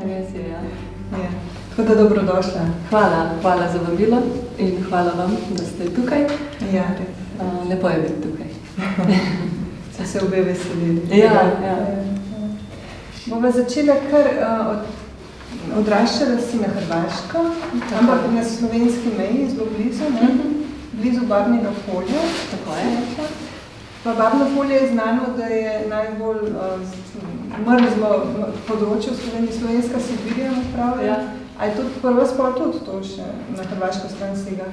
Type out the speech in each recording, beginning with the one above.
Res je, ja. Ja. Tako da dobrodošla. Hvala za vabilo in hvala vam, da ste tukaj. Ja, res. Lepo je biti tukaj. So se obe veselili. Ja. Bova začela kar odraščala si na Hrvaško, ampak na slovenski meji, zelo blizu, blizu Babnega Polja. Tako je. Pa Babno Polje je znano, da je najbolj mrzlo področje v Sloveniji, slovenska Sibirija, pravijo. Ja. A je tudi prva spol tudi to še na hrvaško stran sega?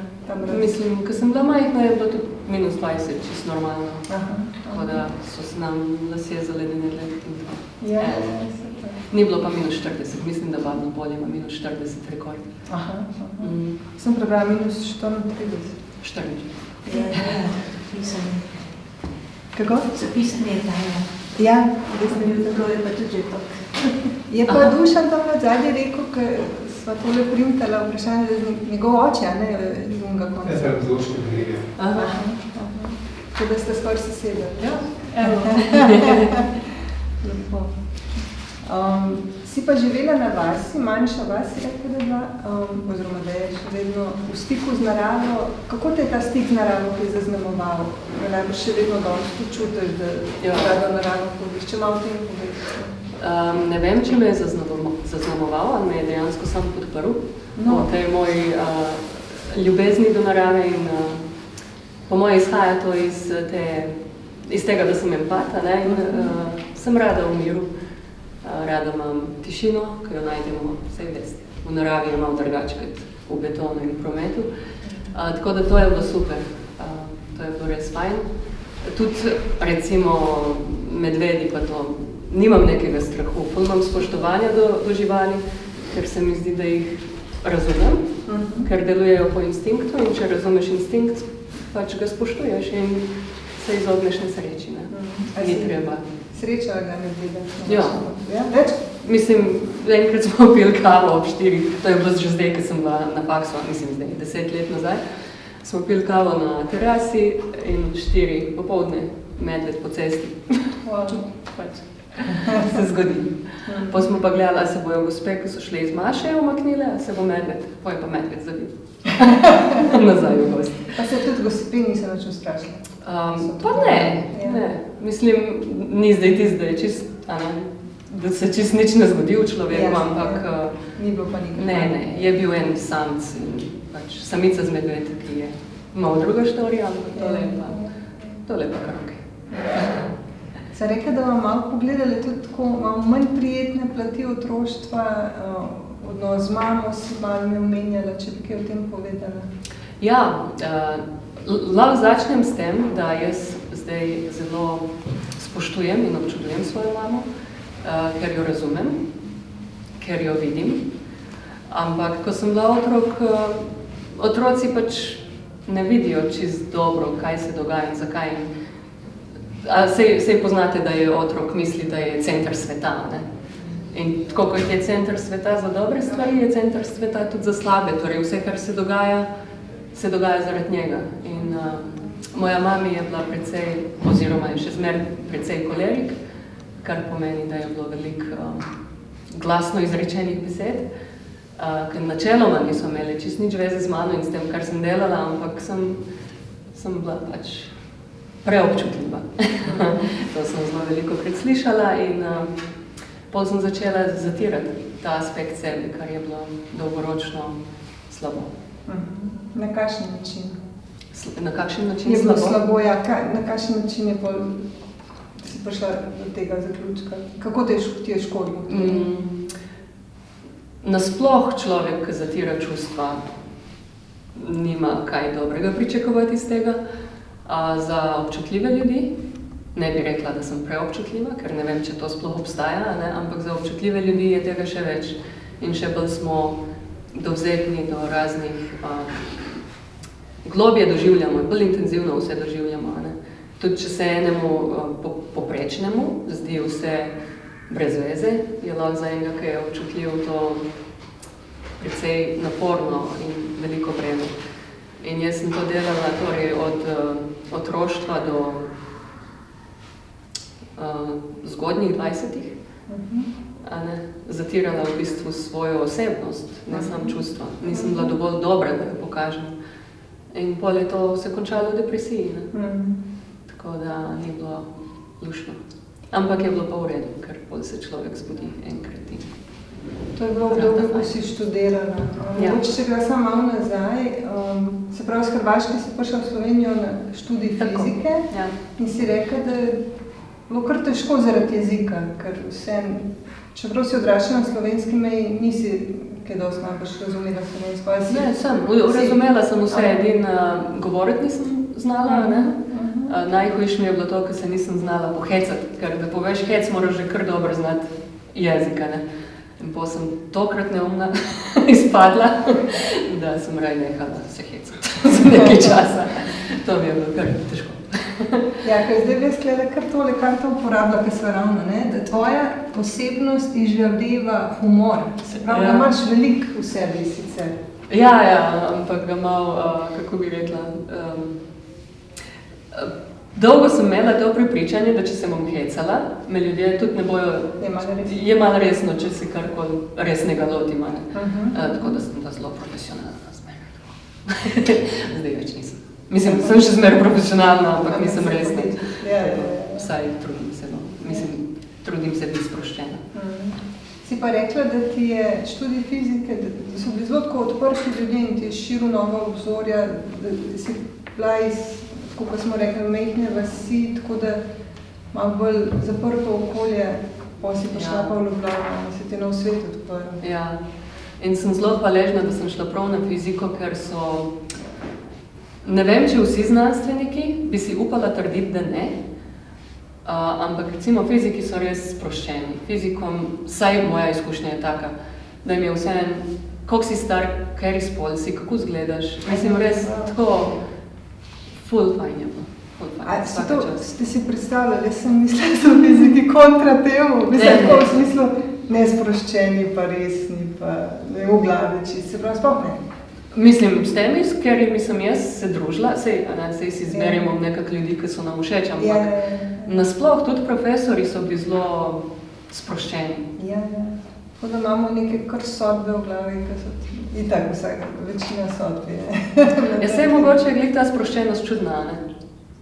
Mislim, ko sem bila majhna, je bilo tudi -20, čisto normalno. Tako da so se nam lasje zaledinile. Ja, Ni bilo pa -40, mislim, da Babno Polje ima -40 rekord. Sem prebrala -34. 40. Pisanje. Kako? Zapisanje je tajno. Ja. Tako je pa tudi to. Je pa Dušan tam nadzadnje rekel, ker sva tole primtala vprašanje, da je njegov oče, a ne iz unega konca. Ja, sem zloško knjige. Če da ste skoraj sosedali. Ja, evo. Lepo. Si pa živela na vasi, manjša vas, je rekla, da je bila, oziroma da je še vedno v stiku z naravo. Kako te je ta stik z naravo kaj zaznamoval? Najbolj še vedno danes tu čutiš, da rada naravo hodiš, če malo tem poveš? Ne vem, če me je zaznamoval, ali me je dejansko sam podprl. Po tej moji ljubezni do narave in po moje izhaja to iz tega, da sem empata, ne, in sem rada v miru. Rada imam tišino, ki jo najdemo, vsej veste. V naravi je malo drugače kot v betonu in prometu. Tako da to je bilo super. To je bilo res fajn. Tudi, recimo, medvedi pa to, nimam nekega strahu. Imam spoštovanja do živali, ker se mi zdi, da jih razumem, ker delujejo po instinktu in če razumeš instinkt, pač ga spoštuješ in se izogneš nesreči. Ni treba. Srečala ga medveda? Ja. Več? Mislim, enkrat smo pili kavo ob 4, to je bilo že zdaj, ko sem bila na faksu, mislim zdaj, 10 let nazaj. Smo pili kavo na terasi in 4 popoldne medved po cesti. Pač se zgodi. Pa smo pa gledali, se bojo gospe, ki so šle iz Maše umaknile, a se bo medved, pa je pa medved zabil. Nazaj v gosti. Pa se tudi gospe niso nič ustrašile? Pa ne. Mislim, ni zdaj tisto, da se čist nič ne zgodi v človeku, ampak ni bilo pa nikaj. Ne, je bil en samc in pač samica z medved, ki je malo druga štorija, ampak tole pa kar okej. Se rekla, da vam malo pogledali tudi tako malo manj prijetne plati otroštva, odnos z mamo si malo me omenjala, če bi kaj o tem povedala. Ja, lahko začnem s tem, da jaz zdaj zelo spoštujem in občudujem svojo mamo, ker jo razumem, ker jo vidim. Ampak, ko sem bila otrok, otroci pač ne vidijo čisto dobro, kaj se dogaja in zakaj. Sej poznate, da je otrok misli, da je center sveta, ne? In tako kot je center sveta za dobre stvari, je center sveta tudi za slabe. Torej vse, kar se dogaja zaradi njega. In moja mami je bila precej, oziroma je še zmeraj precej kolerik, kar pomeni, da je bilo veliko glasno izrečenih besed, ker načeloma niso imeli čisto nič veze z mano in s tem, kar sem delala, ampak sem bila pač preobčutljiva. To sem zelo veliko predslišala in pol sem začela zatirati ta aspekt sebe, kar je bilo dolgoročno slabo. Na kakšen način? Na kakšen način je bilo slabo? Ja. Na kakšen način je pol si prišla do tega zaključka? Kako ti je škodilo? Nasploh človek, ki zatira čustva, nima kaj dobrega pričakovati iz tega. Za občutljive ljudi, ne bi rekla, da sem preobčutljiva, ker ne vem, če to sploh obstaja, ne? Ampak za občutljive ljudi je tega še več in še bolj smo dovzetni do raznih, globje doživljamo, bolj intenzivno vse doživljamo. Ne? Tudi če se enemu poprečnemu zdi vse brez veze, je lahko za enega, ki je občutljiv, to precej naporno in veliko breme. In jaz sem to delala torej od otroštva do zgodnjih 20-ih. Zatirala v bistvu svojo osebnost, ne samo čustva. Nisem bila dovolj dobra, da jo pokažem. In pol je to se končalo v depresiji. Tako da ni bilo lušno. Ampak je bilo pa v redu, ker pol se človek zbudi enkrat. To je bilo obdobje, ko si študirala. Mogoče če gre samo malo nazaj, se pravi, s Hrvaške si prišla v Slovenijo na študij fizike in si rekla, da je bilo kar težko zaradi jezika, ker čeprav si odraščala na slovenski meji, nisi kaj dosti najbolj razumela slovensko. Ne, razumela sem vse, edin govoriti nisem znala, ne? Najhujše mi je bilo to, ker se nisem znala pohecati, ker da poveš hec, moraš že kar dobro znati jezika, ne? In potem sem tokrat neumna izpadla, da sem raj nehala se hecati za nekaj časa. To mi je bilo kar težko. Ja, ker zdaj bi sklede kar tole karto uporabila, ker sva ravno, ne? Da tvoja posebnost izžavljeva humor. Se pravi, da imaš veliko v sebi sicer. Ja, ampak ga malo, kako bi rekla, dolgo sem imela to prepričanje, da če se bom hecala, me ljudje tudi ne bojo jemali resno, če si karkoli resnega lotim. Tako da sem da zelo profesionalna zmeraj. Zdaj več nisem. Mislim, sem še zmeraj profesionalna, ampak nisem resna. Vsaj trudim se, no. Mislim, trudim se biti sproščena. Si pa rekla, da ti je študij fizike, da so bili zelo tako odprti ljudje in ti je širil nova obzorja, da si bila iz, tako pa smo rekli, mejhne vasi, tako da malo bolj zaprto okolje, pa si pa šla pa v Ljubljano in se ti nov svet odprl. Ja, in sem zelo hvaležna, da sem šla prav na fiziko, ker so, ne vem, če vsi znanstveniki bi si upala trditi, da ne, ampak recimo fiziki so res sproščeni. Fizikom, saj moja izkušnja je taka, da jim je vseeno, koliko si star, kaj izpol si, kako izgledaš. Mislim, res tako ful fajn je bilo. Ste si predstavljali, jaz sem mislila, da so fiziki kontra temu. Mislim, tako v smislu nesproščeni, pa resni, pa ne v glavi čisto, se pravi, sploh ne. Mislim, s temi, s katerimi sem jaz se družila, sej si izberimo nekak ljudi, ki so nam všeč, ampak nasploh tudi profesori so bili zelo sproščeni. Tako da imamo neke kar sodbe v glavi, ki so in tako večina sodbe je. Se je mogoče glih ta sproščenost čudna, ne?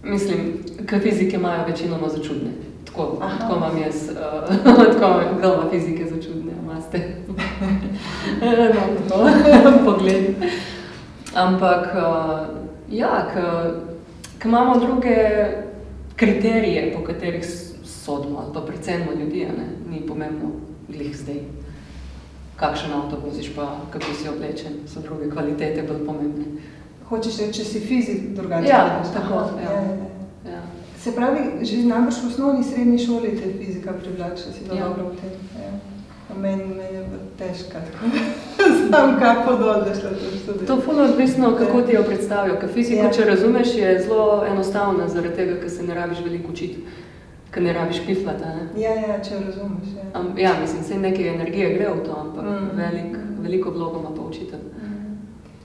Mislim, ker fizike imajo večinoma za čudne. Tako imam jaz, tako glava fizike za čudne, imate. No, to pogled. Ampak, ja, ker imamo druge kriterije, po katerih sodimo ali pa precenimo ljudi, ne? Ni pomembno glih zdaj, kakšen avto voziš pa kako si oblečen, so druge kvalitete bolj pomembne. Hočeš reči, če si fizik drugače? Ja, tako, ja. Se pravi, že najbrž v osnovni srednji šoli te fizika privlačila, si bila dobro v tem. Meni je težka, tako sam kapo dol, da šla to študirati. To ful odvisno, kako ti jo predstavijo, ker fiziko, če razumeš, je zelo enostavna, zaradi tega, ker se ne rabiš veliko učiti, ker ne rabiš piflata, ne? Ja, če jo razumeš, Ja, mislim, saj neke energije gre v to, ampak veliko vlogo ima pa učitelj.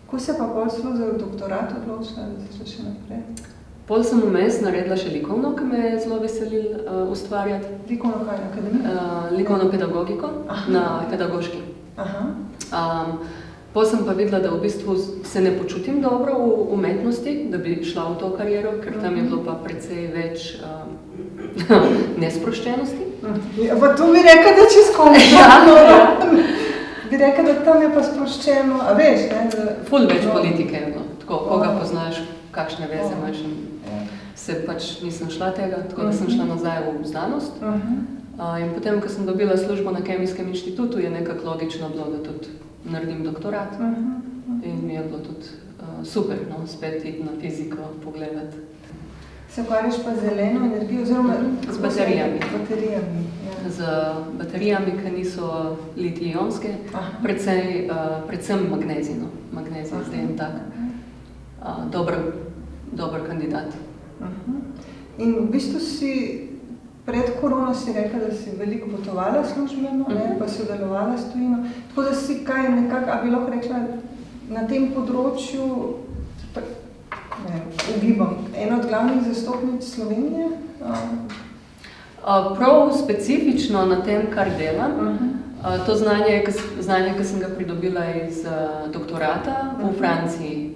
Ko se pa pol za doktorat odločila, da si šla še naprej? Pol sem vmes naredila še likovno, ki me je zelo veselil ustvarjati. Likovno kaj, akademija? Likovno pedagogiko na pedagoški. Pol sem pa videla, da v bistvu se ne počutim dobro v umetnosti, da bi šla v to kariero, ker tam je bilo pa precej več nesproščenosti. Pa tu bi rekla, da čez bi rekla, da tam je pa sproščeno, a veš, ne? Ful več politike je bilo, tako, koga poznaš, kakšne veze imaš. Se pač nisem šla tega, tako da sem šla nazaj v znanost. In potem, ko sem dobila službo na Kemijskem inštitutu, je nekako logično bilo, da tudi naredim doktorat. In mi je bilo tudi super, no, spet iti na fiziko pogledati. Se ukvarjaš pa zeleno energijo, oziroma z baterijami. Z baterijami, ki niso litij-ionske, predvsem magnezij, no. Magnezij je zdaj en tak dober kandidat. In v bistvu si pred korono si rekla, da si veliko potovala službeno, pa si sodelovala s tujino. Tako da si kaj nekako, a bi lahko rekla, na tem področju ugibam, ena od glavnih zastopnic Slovenije? Prav specifično na tem, kar delam. To znanje, ki sem ga pridobila iz doktorata v Franciji.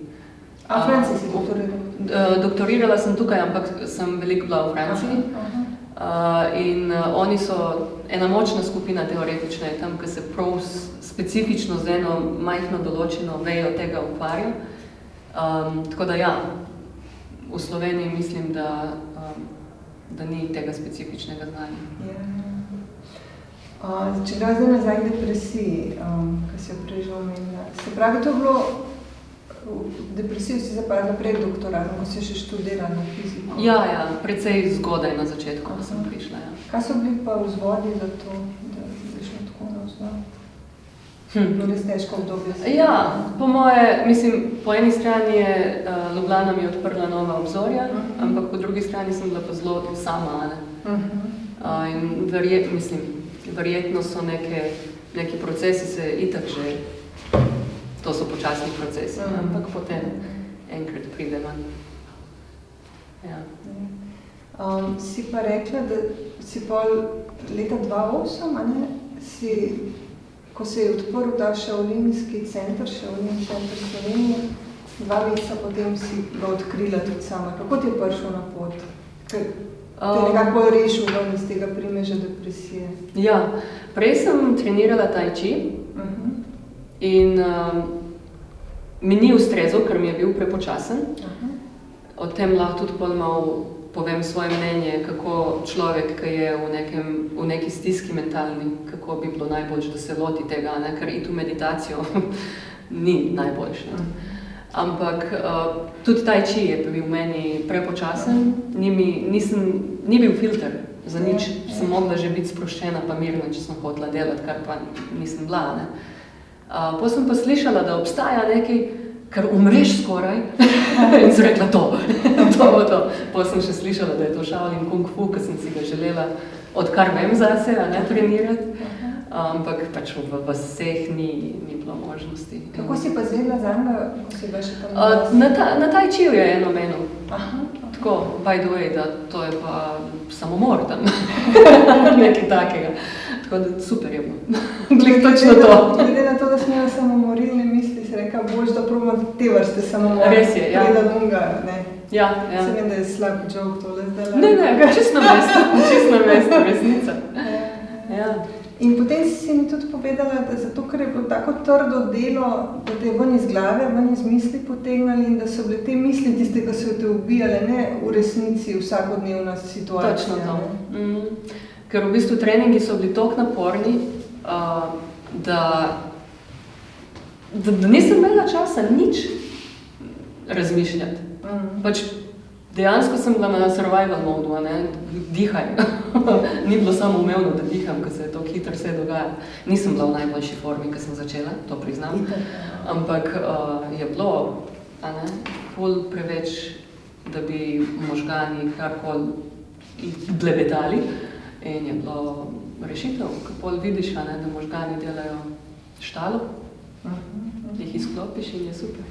A v Franciji si doktorirala? Doktorirala sem tukaj, ampak sem veliko bila v Franciji. In oni so ena močna skupina teoretična je tam, ki se prav specifično z eno majhno določeno vejo tega ukvarja. Tako da ja, v Sloveniji mislim, da ni tega specifičnega znanja. Če gre zdaj nazaj k depresiji, ki si jo prej že omenila. Se pravi, to je bilo, depresijo si zapadla pred doktoratom, ko si še študirala fiziko? Ja, precej zgodaj na začetku, ko sem prišla. Ja. Kaj so bili pa vzvodi za to, da si šla tako na vzvod? Bilo res težko obdobje? Ja, po moje, mislim, po eni strani je Ljubljana mi odprla nova obzorja, ampak po drugi strani sem bila pa zelo sama, ne? In verjetno so neki procesi se itak že, to so počasni procesi, ampak potem enkrat pride ven. Ja. Si pa rekla, da si pol leta 2008, a ne, ko se je odprl ta šaolinski center, Šaolin center Slovenije, 2 meseca potem si ga odkrila tudi sama. Kako ti je prišel na pot? Ker te je nekako rešil ven iz tega primeža depresije. Ja, prej sem trenirala tai chi in mi ni ustrezal, ker mi je bil prepočasen. O tem lahko tudi pol malo povem svoje mnenje, kako človek, ki je v neki stiski mentalni, kako bi bilo najboljše, da se loti tega, ne? Ker iti v meditacijo ni najboljše. Ampak tudi tai chi je bil meni prepočasen, ni bil filter za nič, sem mogla že biti sproščena pa mirna, če sem hotela delati, kar pa nisem bila. Ne? Potem sem pa slišala, da obstaja nekaj, ker umreš skoraj, in sem rekla to. Potem sem še slišala, da je to Shaolin Kung Fu, ki sem si ga želela, odkar vem zase, ne trenirati. Ampak pač v vseh ni bilo možnosti. Kako si pa zvedla zanj, ko si bila še tam? Na tai chi je eno menil. Tako, by the way, da to je pa samomor tam. Nekaj takega. Tako da super je bilo. Glede točno to. Glede na to, da smo imela samomorilne misli, si reka, boš da probamo te vrste samomora. Res je, ja. Gleda lunga, ne. Ja. Se vem, da je slab joke tole zdaj. Ne, čisto na mesto, resnica. Ja. In potem si mi tudi povedala, da zato, ker je bilo tako trdo delo, da te je ven iz glave, ven iz misli potegnali in da so bile te misli tiste, ki so te ubijale, ne v resnici vsakodnevna situacija. Točno to. Ker v bistvu treningi so bili toliko naporni, da nisem imela časa nič razmišljati. Pač dejansko sem bila na survival modu, ne, dihaj. Ni bilo samo umevno, da diham, ker se je to hitro vse dogaja. Nisem bila v najboljši formi, ko sem začela, to priznam. Ampak je bilo, ful preveč, da bi možgani karkoli blebetali. In je bilo rešitev, ko pol vidiš, da možgani delajo štalo, jih izklopiš in je super.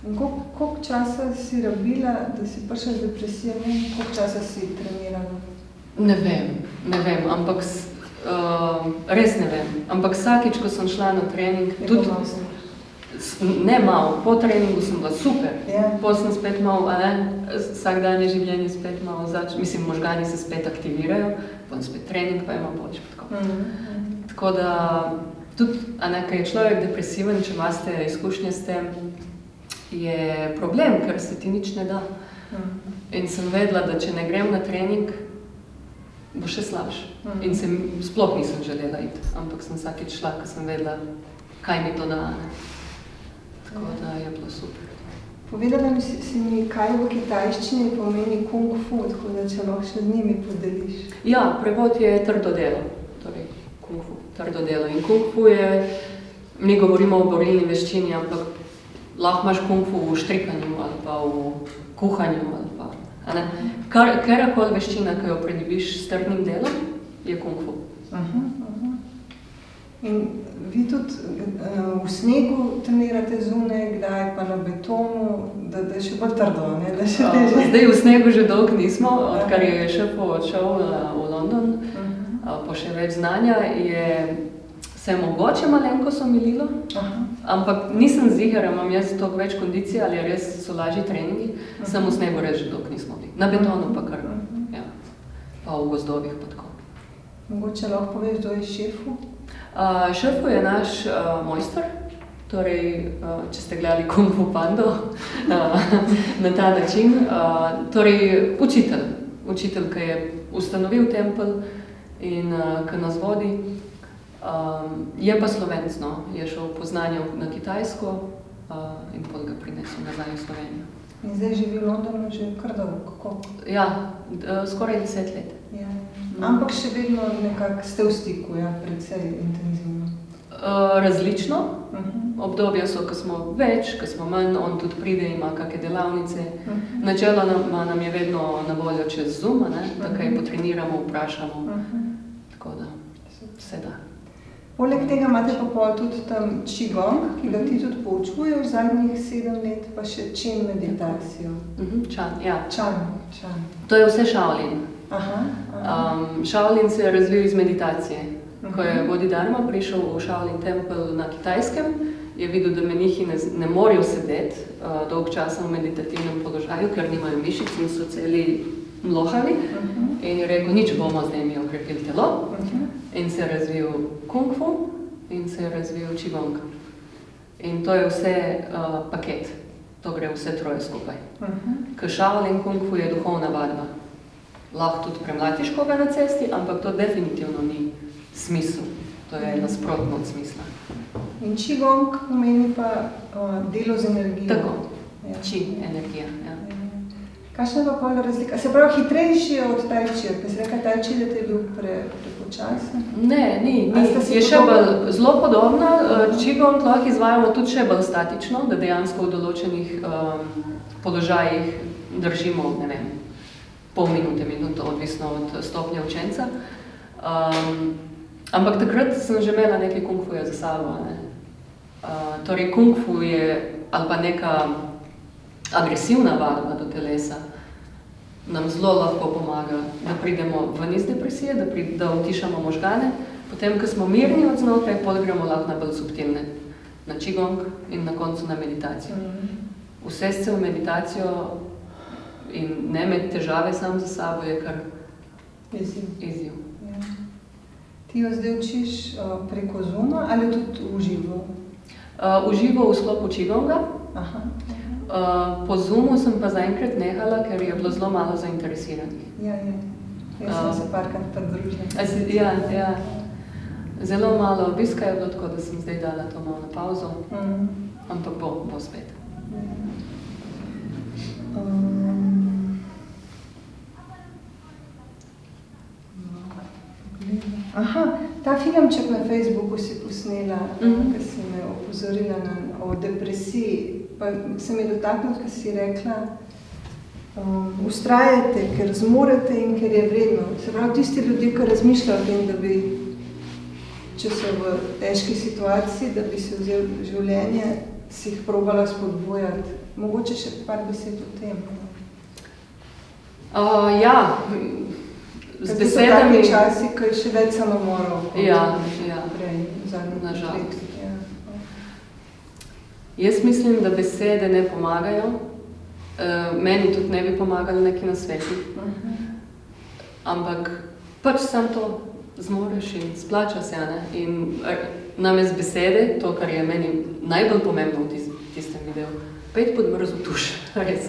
In koliko časa si rabila, da si prišla z depresijo, koliko časa si trenirala? Ne vem, ampak res ne vem. Ampak vsakič, ko sem šla na trening, tudi ne malo, po treningu sem bila super. Potem sem spet malo, vsakdanje življenje spet malo mislim, možgani se spet aktivirajo, potem spet trening, pa je malo boljše. Tako da, tudi, ko je človek depresiven, če imate izkušnje s tem, je problem, ker se ti nič ne da. In sem vedela, da če ne grem na trening, bo še slabše. In sploh nisem želela iti, ampak sem vsakič šla, ko sem vedela, kaj mi to da. Tako da je bilo super. Povedala si mi, kaj v kitajščini pomeni Kung Fu, tako da če lahko še z njimi podeliš. Ja, prevod je trdo delo, torej Kung Fu, trdo delo. In Kung Fu je, mi govorimo o borilni veščini, ampak lahko imaš Kung Fu v štrikanju ali pa v kuhanju ali pa, katerakoli veščina, ki jo pridobiš s trdnim delom, je Kung Fu. In vi tudi v snegu trenirate zunaj, kdaj pa na betonu, da je še bolj trdo, ne? Da še teže. Zdaj v snegu že dolgo nismo, odkar je Šefo odšel v London, po še več znanja, se je mogoče malenkost omililo, ampak nisem ziher, imam jaz toliko več kondicije ali res so lažji treningi, samo v snegu res že dolgo nismo bili. Na betonu pa kar, ja. Pa v gozdovih pa tako. Mogoče lahko poveš, kdo je Šefo? Šefo je naš mojster, torej, če ste gledali Kung Fu Pando, na ta način, torej učitelj, ki je ustanovil tempelj in ki nas vodi, je pa Slovenc, no, je šel po znanje na Kitajsko in potem ga prinesel nazaj v Slovenijo. In zdaj živi v Londonu že kar dolgo, kako? Ja, skoraj 10 let. Ja. Ampak še vedno nekako ste v stiku, ja, precej intenzivno. Različno. Obdobja so, ko smo več, ko smo manj, on tudi pride, ima kakšne delavnice. Načeloma nam je vedno na voljo čez Zoom, da kaj potreniramo, vprašamo. Tako da se da. Poleg tega imate pa pol tudi tam Qigong, ki ga ti tudi poučuješ zadnjih 7 let, pa še Chen meditacijo. Chan, ja. Chan. To je vse Shaolin. Shaolin se je razvil iz meditacije. Ko je Bodhidharma prišel v Shaolin tempelj na Kitajskem, je videl, da menihi ne morejo sedeti dolg časa v meditativnem položaju, ker nimajo mišic in so celi mlohavi. In je rekel, nič bomo zdaj mi okrepili telo. In se je razvil Kung Fu in se je razvil Qigong. In to je vse paket. To gre vse troje skupaj. Ker Shaolin Kung Fu je duhovna vadba. Lahko tudi premlatiš koga na cesti, ampak to definitivno ni smisel. To je nasprotno od smisla. In Qigong pomeni pa delo z energijo. Tako. Qi, energija, ja. Kakšna pa pol razlika? Se pravi, hitrejši je od Tai Chi, ker si rekla Tai Chi, da te je bil prepočasen? Ne, ni. Je še bolj zelo podobna. Qigong lahko izvajamo tudi še bolj statično, da dejansko v določenih položajih držimo, ne vem, pol minute, odvisno od stopnje učenca. Ampak takrat sem že imela nekaj Kung Fuja za sabo. Torej, Kung Fu je ali pa neka agresivna vadba do telesa, nam zelo lahko pomaga, da pridemo ven iz depresije, da utišamo možgane, potem, ko smo mirni od znotraj, potem gremo lahko na bolj subtilne, na Qigong in na koncu na meditacijo. Vsesti se v meditacijo in ne imeti težave sam za sabo je kar izziv. Ja. Ti jo zdaj učiš preko Zooma ali tudi v živo? V živo v sklopu Qigonga. Po Zoomu sem pa zaenkrat nehala, ker je bilo zelo malo zainteresiranih. Ja. Jaz sem se parkrat pridružila. Ja. Zelo malo obiska je bilo, tako da sem zdaj dala to malo na pauzo. Ampak bo spet. Ta filmček na Facebooku si posnela, ker si me opozorila o depresiji. Pa se mi je dotaknilo, ker si rekla, ustrajajte, ker zmorete in ker je vredno. Se pravi, tisti ljudje, ki razmišljajo o tem, da bi, če so v težki situaciji, da bi si vzel življenje, si jih probala spodbujati. Mogoče še par besed o tem. Ja, z besedami... So taki časi, ko je še več samomorov. Ja. Prej, v zadnjih letih. Ja. Jaz mislim, da besede ne pomagajo. Meni tudi ne bi pomagali neki nasveti. Ampak pač sam to zmoreš in splača se, ne? In namest besede, to, kar je meni najbolj pomembno v tistem videu, pet pod mrzo tuš, res.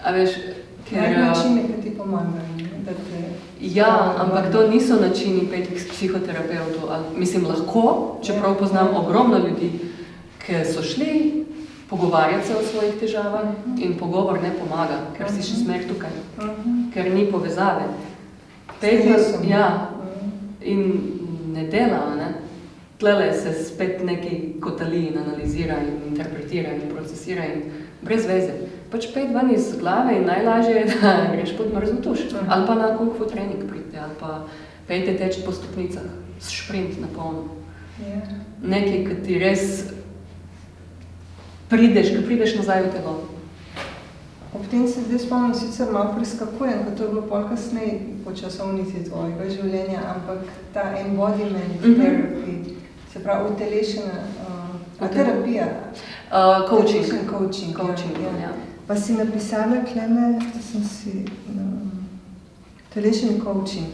A veš, ker... načine, ki ti pomagajo, da te... Ja, ampak to niso načini petih psihoterapeutov. Mislim, lahko, čeprav poznam ogromno ljudi, ki so šli pogovarjati se o svojih težavah in pogovor ne pomaga, ker si še smer tukaj, ker ni povezave. Ja, in ne dela, ne? Tlele se spet neki kotali in analizira in interpretira in procesira in brez veze. Pač pet ven iz glave in najlažje je, da greš pod mrzlo tuš. Ali pa na Kung Fu trening pride, ali pa pejte teč po stopnicah, sprint na polno. Nekaj, ki ti res prideš nazaj v telo. Ob tem se zdaj spomnim, sicer malo preskakujem, ker to je bilo pol kasneje po časovnici tvojega življenja, ampak ta embodiment therapy, se pravi utelešena terapija. Coaching, ja. Pa si napisala, klene, sem si utelešen coaching,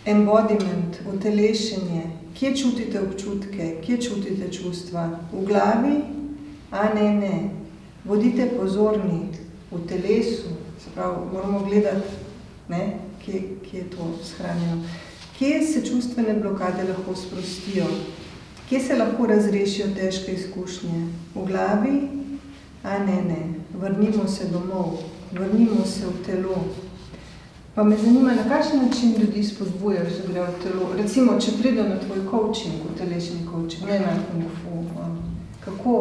embodiment, utelešenje, kje čutite občutke, kje čutite čustva, v glavi, a ne, bodite pozorni, v telesu, se pravi, moramo gledati, kje je to shranjeno. Kje se čustvene blokade lahko sprostijo? Kje se lahko razrešijo težke izkušnje? V glavi? A ne. Vrnimo se domov, vrnimo se v telo. Pa me zanima, na kakšen način ljudi spodbujaš, da grejo v telo? Recimo, če pride na tvoj coaching, utelešeni coaching, ne na kung fu, kako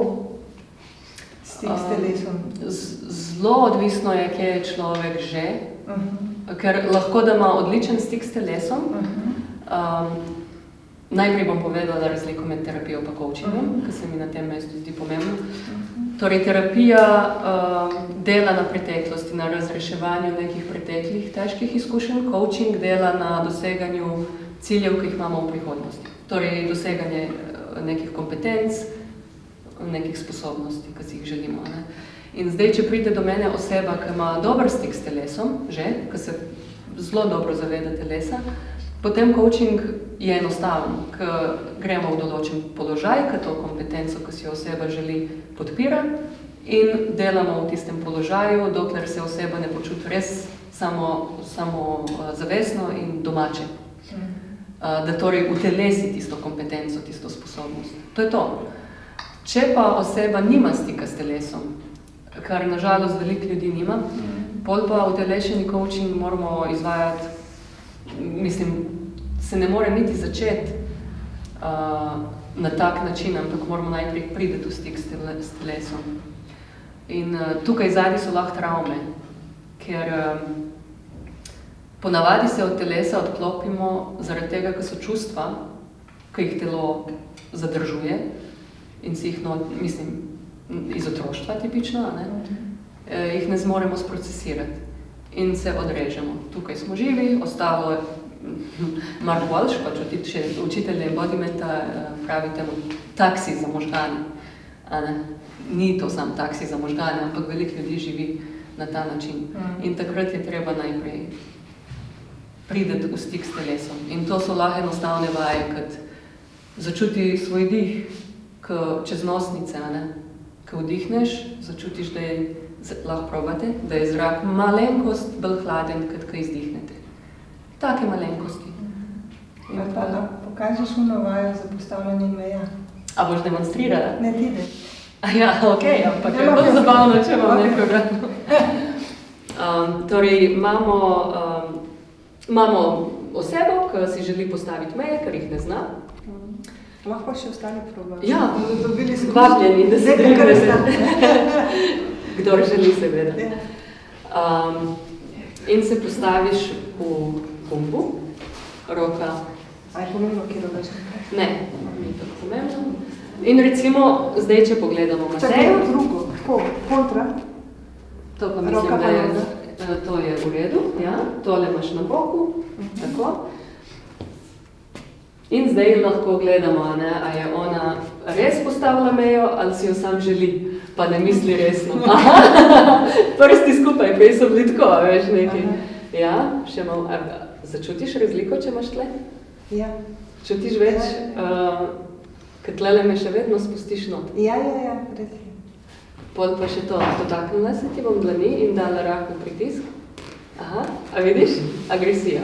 stik s telesom? Zelo odvisno je, kje je človek že, ker lahko da ima odličen stik s telesom. Najprej bom povedala razliko med terapijo pa coachingom, ki se mi na tem mestu zdi pomembno. Torej, terapija dela na preteklosti, na razreševanju nekih preteklih težkih izkušenj, coaching dela na doseganju ciljev, ki jih imamo v prihodnosti. Torej, doseganje nekih kompetenc, nekih sposobnosti, ki si jih želimo. In zdaj, če pride do mene oseba, ki ima dober stik s telesom, ki se zelo dobro zaveda telesa, potem coaching je enostaven, ko gremo v določen položaj, ko to kompetenco, ki si jo oseba želi, podpira in delamo v tistem položaju, dokler se oseba ne počuti res samo zavestno in domače. Da torej utelesi tisto kompetenco, tisto sposobnost. To je to. Če pa oseba nima stika s telesom, kar nažalost veliko ljudi nima, pol pa utelešeni coaching moramo izvajati, se ne more niti začeti na tak način, ampak moramo najprej priti v stik s telesom. In tukaj zadnji so lahko travme, ker ponavadi se od telesa odklopimo zaradi tega, ker so čustva, ki jih telo zadržuje in si jih, iz otroštva tipično, jih ne zmoremo sprocesirati in se odrežemo. Tukaj smo živi, ostalo Mark Walsh, pač učitelj embodimenta, pravi temu taksi za možgane. Ni to sam taksi za možgane, ampak veliko ljudi živi na ta način. In takrat je treba najprej priti v stik s telesom. In to so lahko enostavne vaje, kot začuti svoj dih čez nosnice. Ko vdihneš, začutiš, da je, lahko probate, da je zrak malenkost bolj hladen, kot ko izdihnete. Take malenkosti. Pokažeš mu vajo za postavljanje meja. A boš demonstrirala? Ne, ti ne. Ja, okej, ampak je bolj zabavno, če imam nekoga. Torej, imamo osebo, ki si želi postaviti meje, ker jih ne zna. Lahko še ostali probajo. Ja, vabljeni, da se delite. Kdor želi, seveda. In se postaviš v kumbu, roka. A je pomembno, kjer rogaš? Ne, ni tako pomembno. In recimo, zdaj, če pogledamo Matejo. Čakaj, drugo, tako, kontra. To pa mislim, da je, to je v redu, ja. Tole imaš na boku, tako. In zdaj lahko gledamo, a je ona res postavila mejo, ali si jo sam želi, pa ne misli resno. Prsti skupaj, prej so bili tako, veš, nekaj. Ja, še malo, začutiš razliko, če imaš tle? Ja. Čutiš več, kad tlele me še vedno spustiš not? Ja, res je. Pol pa še to, dotaknila se ti bom dlani in dala rahel pritisk. Aha, a vidiš? Agresija.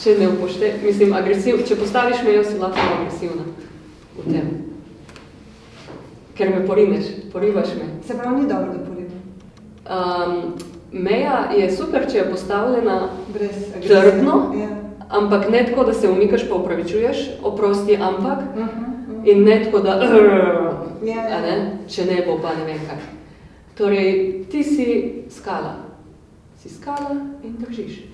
Če ne če postaviš mejo, si lahko agresivna v tem. Ker me porivaš me. Se pravi, ni dobro, da porivim? Meja je super, če je postavljena trdno, ampak ne tako, da se umikaš pa opravičuješ, oprosti, ampak, in ne tako, da če ne bo pa ne vem kaj. Torej, ti si skala. Si skala in držiš.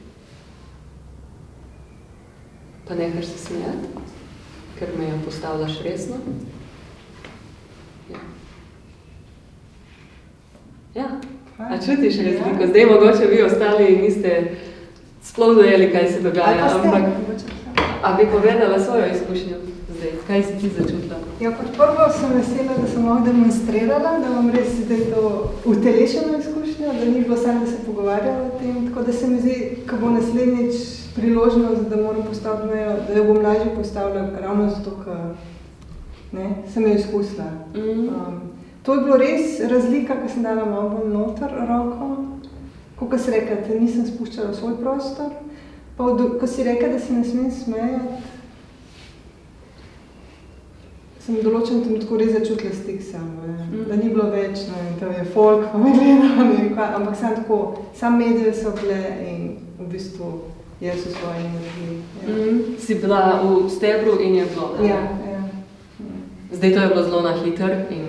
Pa nehaš se smejati. ker me jo postavljaš resno. Ja. A čutiš razliko? Zdaj mogoče vi ostali niste sploh dojeli, kaj se dogaja, ampak a bi povedala svojo izkušnjo zdaj? Kaj si ti začutila? Ja, kot prvo sem vesela, da sem lahko demonstrirala, da imam res zdaj to utelešeno izkušnjo, da ni bilo samo, da se pogovarjala o tem, tako da se mi zdi, ko bo naslednjič priložnost, da moram postaviti mejo, da jo bom lažje postavila, ravno zato, ker sem jo izkusila. To je bilo res razlika, ko sem dala malo bolj noter roko, kot si rekla, da nisem spuščala v svoj prostor, pa ko si rekla, da se ne smem smejati, sem v določenem trenutku res začutila stik samo, da ni bilo več, to je folk, pa me gleda, ampak samo tako, samo medije so bile in v bistvu jaz v svoji energiji. Si bila v stebru in je bilo? Ja. Zdaj to je bilo zelo na hiter in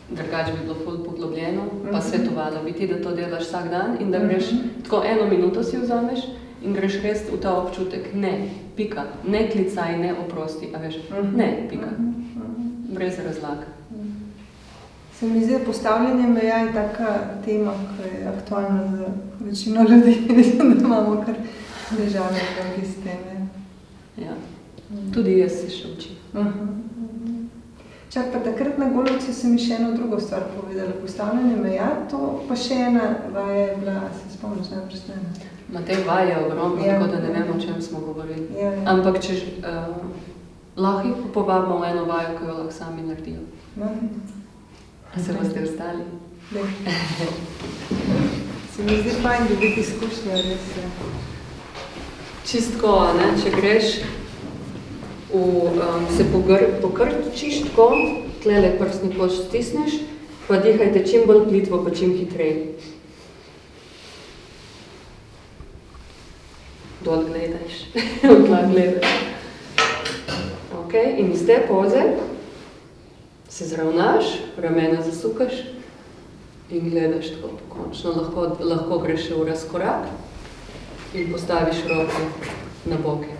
drugače bi bilo ful poglobljeno, pa svetovala bi ti, da to delaš vsak dan in da greš, tako 1 minuto si vzameš in greš res v ta občutek, ne, pika, ne klicaj, ne oprosti, a veš, ne, pika, brez razlag. Se mi zdi, postavljanje meja je taka tema, ki je aktualna za večino ljudi, mislim, da imamo kar težave s tem. Ja, tudi jaz se še učim. Čak, pa takrat na Golovci si mi še eno drugo stvar povedala, postavljanje meja, to pa še ena vaja je bila, se spomniš najbrž ne? Ma te vaje je ogromno, tako da ne vem, o čem smo govorili. Ampak če lahko jih povabimo v eno vajo, ko jo lahko sami naredijo. A se boste ostali? Se mi zdi fajn dobiti izkušnjo, res je. Čistko, ne, če greš se pokrčiš tako, tlele prsni koš stisneš, pa dihajte čim bolj plitvo, pa čim hitreje. Dol gledaš, odla gledaš. Ok, in iz te poze se zravnaš, ramena zasukaš in gledaš tako pokončno. Lahko greš v razkorak in postaviš roke na boke.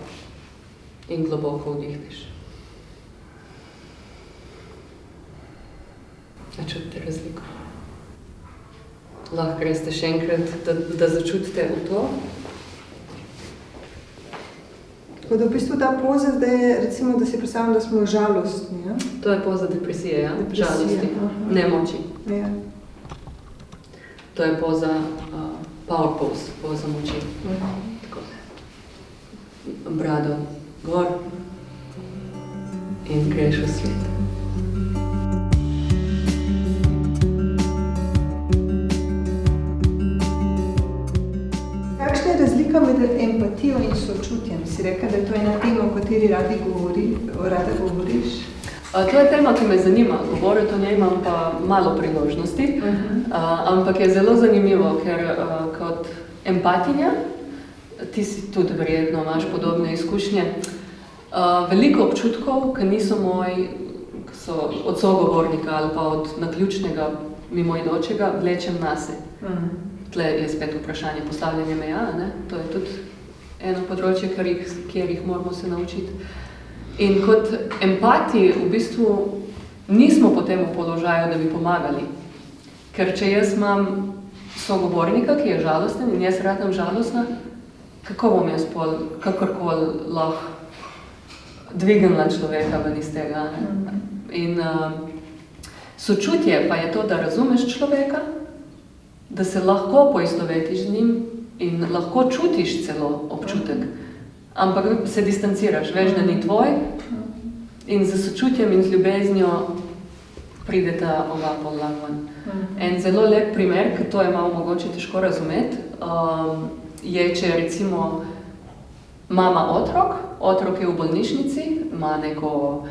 In globoko vdihneš. A čutite razliko? Lahko greste še enkrat, da začutite v to. Tako da v bistvu ta poza zdaj je, recimo, da si predstavljam, da smo žalostni, ja? To je poza depresije, ja? Žalosti, nemoči. Ja. To je poza power pose, poza moči. Tako. Brado gor in greš v svet. Kakšna je razlika med empatijo in sočutjem? Si rekla, da je to ena tema, o kateri rada govoriš? To je tema, ki me zanima. Govoriti o njej imam pa malo priložnosti, ampak je zelo zanimivo, ker kot empatinja, ti si tudi verjetno imaš podobne izkušnje. Veliko občutkov, ki niso moji, ki so od sogovornika ali pa od naključnega mimoidočega, vlečem nase. Tle je spet vprašanje postavljanja meja, ne? To je tudi eno področje, kjer jih moramo se naučiti. In kot empati v bistvu nismo potem v položaju, da bi pomagali. Ker če jaz imam sogovornika, ki je žalosten in jaz ratam žalostna, kako bom jaz kakorkoli lahko dvignila človeka ven iz tega. In sočutje pa je to, da razumeš človeka, da se lahko poistovetiš z njim in lahko čutiš celo občutek, ampak se distanciraš, veš, da ni tvoj in z sočutjem in z ljubeznijo prideta oba pol lahko ven. En zelo lep primer, ker to je malo mogoče težko razumeti, je, če recimo mama otrok je v bolnišnici, ima neko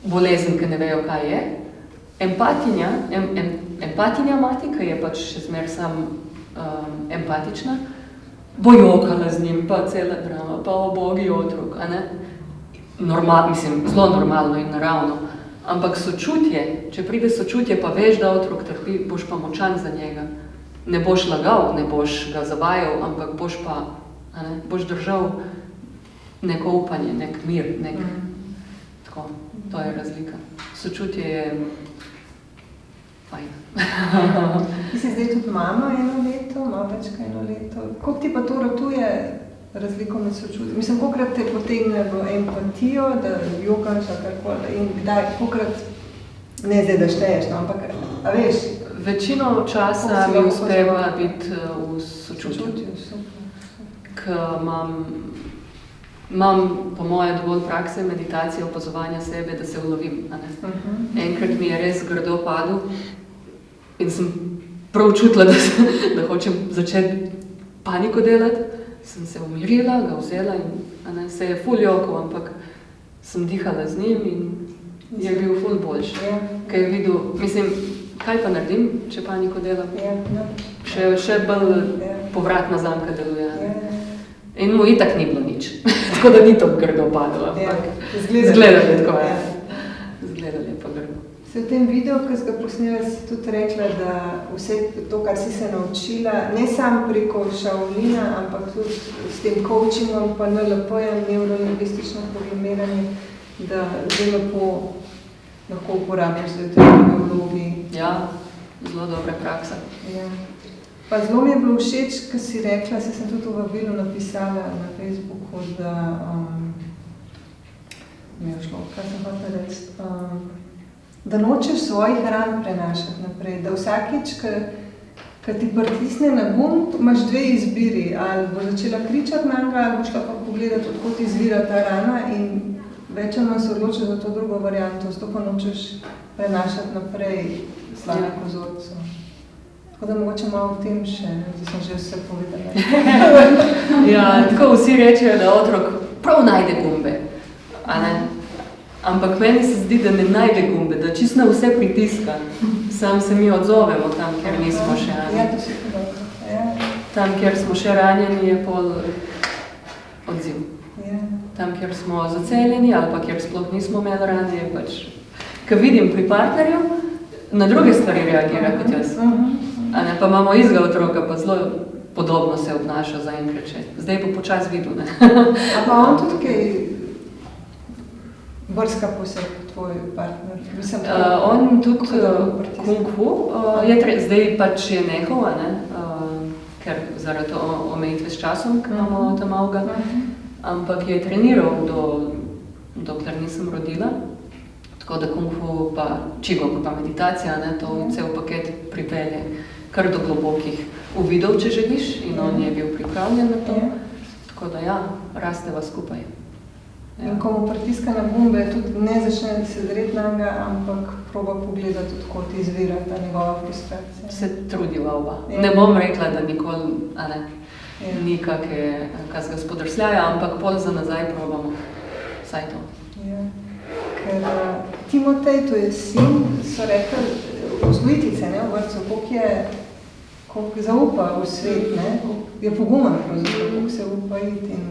bolezen, ki ne vejo, kaj je. Empatinja mati, ki je pač še zmer sam empatična, bo jokala z njim, pa cela drama, pa obogi otrok, a ne? Zelo normalno in naravno. Ampak sočutje, če pride sočutje, pa veš, da otrok trpi, boš pa močan za njega. Ne boš lagal, ne boš ga zavajal, ampak boš pa, boš držal neko upanje, nek mir, Tako, to je razlika. Sočutje je fajn. Ti si zdaj tudi mama 1 leto, malo več kot 1 leto. Koliko ti pa to ratuje razliko med sočutjem? Mislim, kolikrat te potegne v empatijo, da jogaš ali karkoli in kdaj, kolikrat, ne zdaj da šteješ, no, ampak, a veš? Večino časa mi uspeva biti v sočutju. Ker imam po moje dovolj prakse, meditacije, opazovanja sebe, da se ulovim. Enkrat mi je res grdo padel in sem prav čutila, da hočem začeti paniko delati. Sem se umirila, ga vzela in se je ful jokal, ampak sem dihala z njim in je bil ful boljši. Ker je videl, mislim, kaj pa naredim, če paniko delam? Še bolj povratna zamka deluje. In mu itak ni bilo nič. Tako da ni to grdo padlo. Zgleda je tako, Zgleda je pa grdo. Se v tem videu, ki si ga posnela, si tudi rekla, da vse to, kar si se naučila, ne samo preko Shaolina, ampak tudi s tem coachingom, pa NLP-jem, neurolingvistično programiranje, da zelo lepo lahko uporabiš za te vlogi. Ja, zelo dobra praksa. Ja. Pa zelo mi je bilo všeč, ko si rekla, sem tudi v vabilu napisala na Facebooku, da mi je šlo, kaj sem hotela reči, da nočeš svojih ran prenašati naprej, da vsakič, ko ti pritisne na gumb, imaš 2 izbiri, ali boš začela kričati na njega, ali boš lahko pogledati, odkot izvira ta rana in več ali manj se odločiš za to drugo varianto, zato pa nočeš prenašati naprej slabih vzorcev. Tako da mogoče malo v tem še, da sem že vse povedala. Ja, tako vsi rečejo, da otrok prav najde gumbe, a ne? Ampak meni se zdi, da ne najde gumbe, da čisto na vse pritiska. Sam se mi odzovemo tam, kjer nismo še ranjeni. Ja, to si dobro. Tam, kjer smo še ranjeni, je pol odziv. Ja. Tam, kjer smo zaceljeni ali pa kjer sploh nismo imeli rane, je pač, ko vidim pri partnerju, na druge stvari reagira kot jaz. A ne, pa imamo istega otroka, pa zelo podobno se obnaša zaenkrat še. Zdaj pa počas vidu, ne. A pa on tudi kaj brska poseb, tvoj partner? On tudi kung fu, zdaj pač je nehal, ne, ker zaradi omejitve s časom, ki imamo tam avga, ampak je treniral dokler nisem rodila. Tako da kung fu pa qigong pa meditacija, ne, to cel paket pripelje kar do globokih uvidov, če želiš, in on je bil pripravljen na to. Tako da ja, rasteva skupaj. In ko mu pritiska na gumbe, tudi ne začne se dreti na njega, ampak proba pogledati, odkot izvira ta njegova frustracija. Se trudiva oba. Ne bom rekla, da nikoli, ni kakega spodrsljaja, ampak pol za nazaj probamo. Vsaj to. Ja. Ker Timotej, to je sin, so rekli, vzgojiteljice, ne, v vrtcu, koliko zaupa v svet, ne, je pogumen, koliko se upa iti in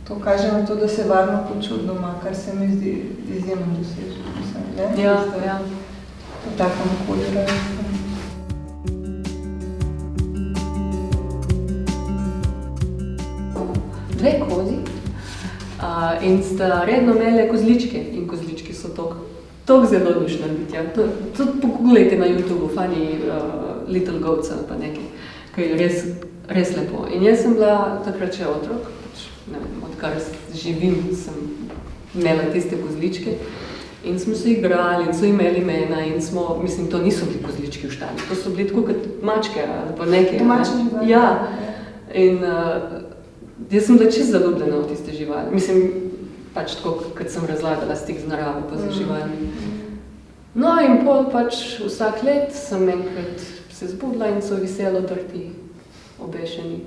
to kaže na to, da se varno počuti doma, kar se mi zdi izjemen dosežek. Ja. V takem okolju raste. Dve kozi in sta redno imele kozličke in kozlički so toliko zelo lušna bitja. Tudi pogledajte na YouTubeu, funny little goats ali pa nekaj, ki je res lepo. In jaz sem bila takrat še otrok, ne vem, odkar živim, sem imela tiste kozličke in smo se igrali in so imeli imena in smo, mislim, to niso bili kozlički v štali, to so bili tako kot mačke ali pa nekaj. Domače živali. Ja, in jaz sem bila čisto zaljubljena v tiste živali. Mislim, pač tako, kot sem razlagala, stik z naravo pa z živalmi. No in pol pač vsak let sem enkrat se zbudila in so viselo drti obešeni.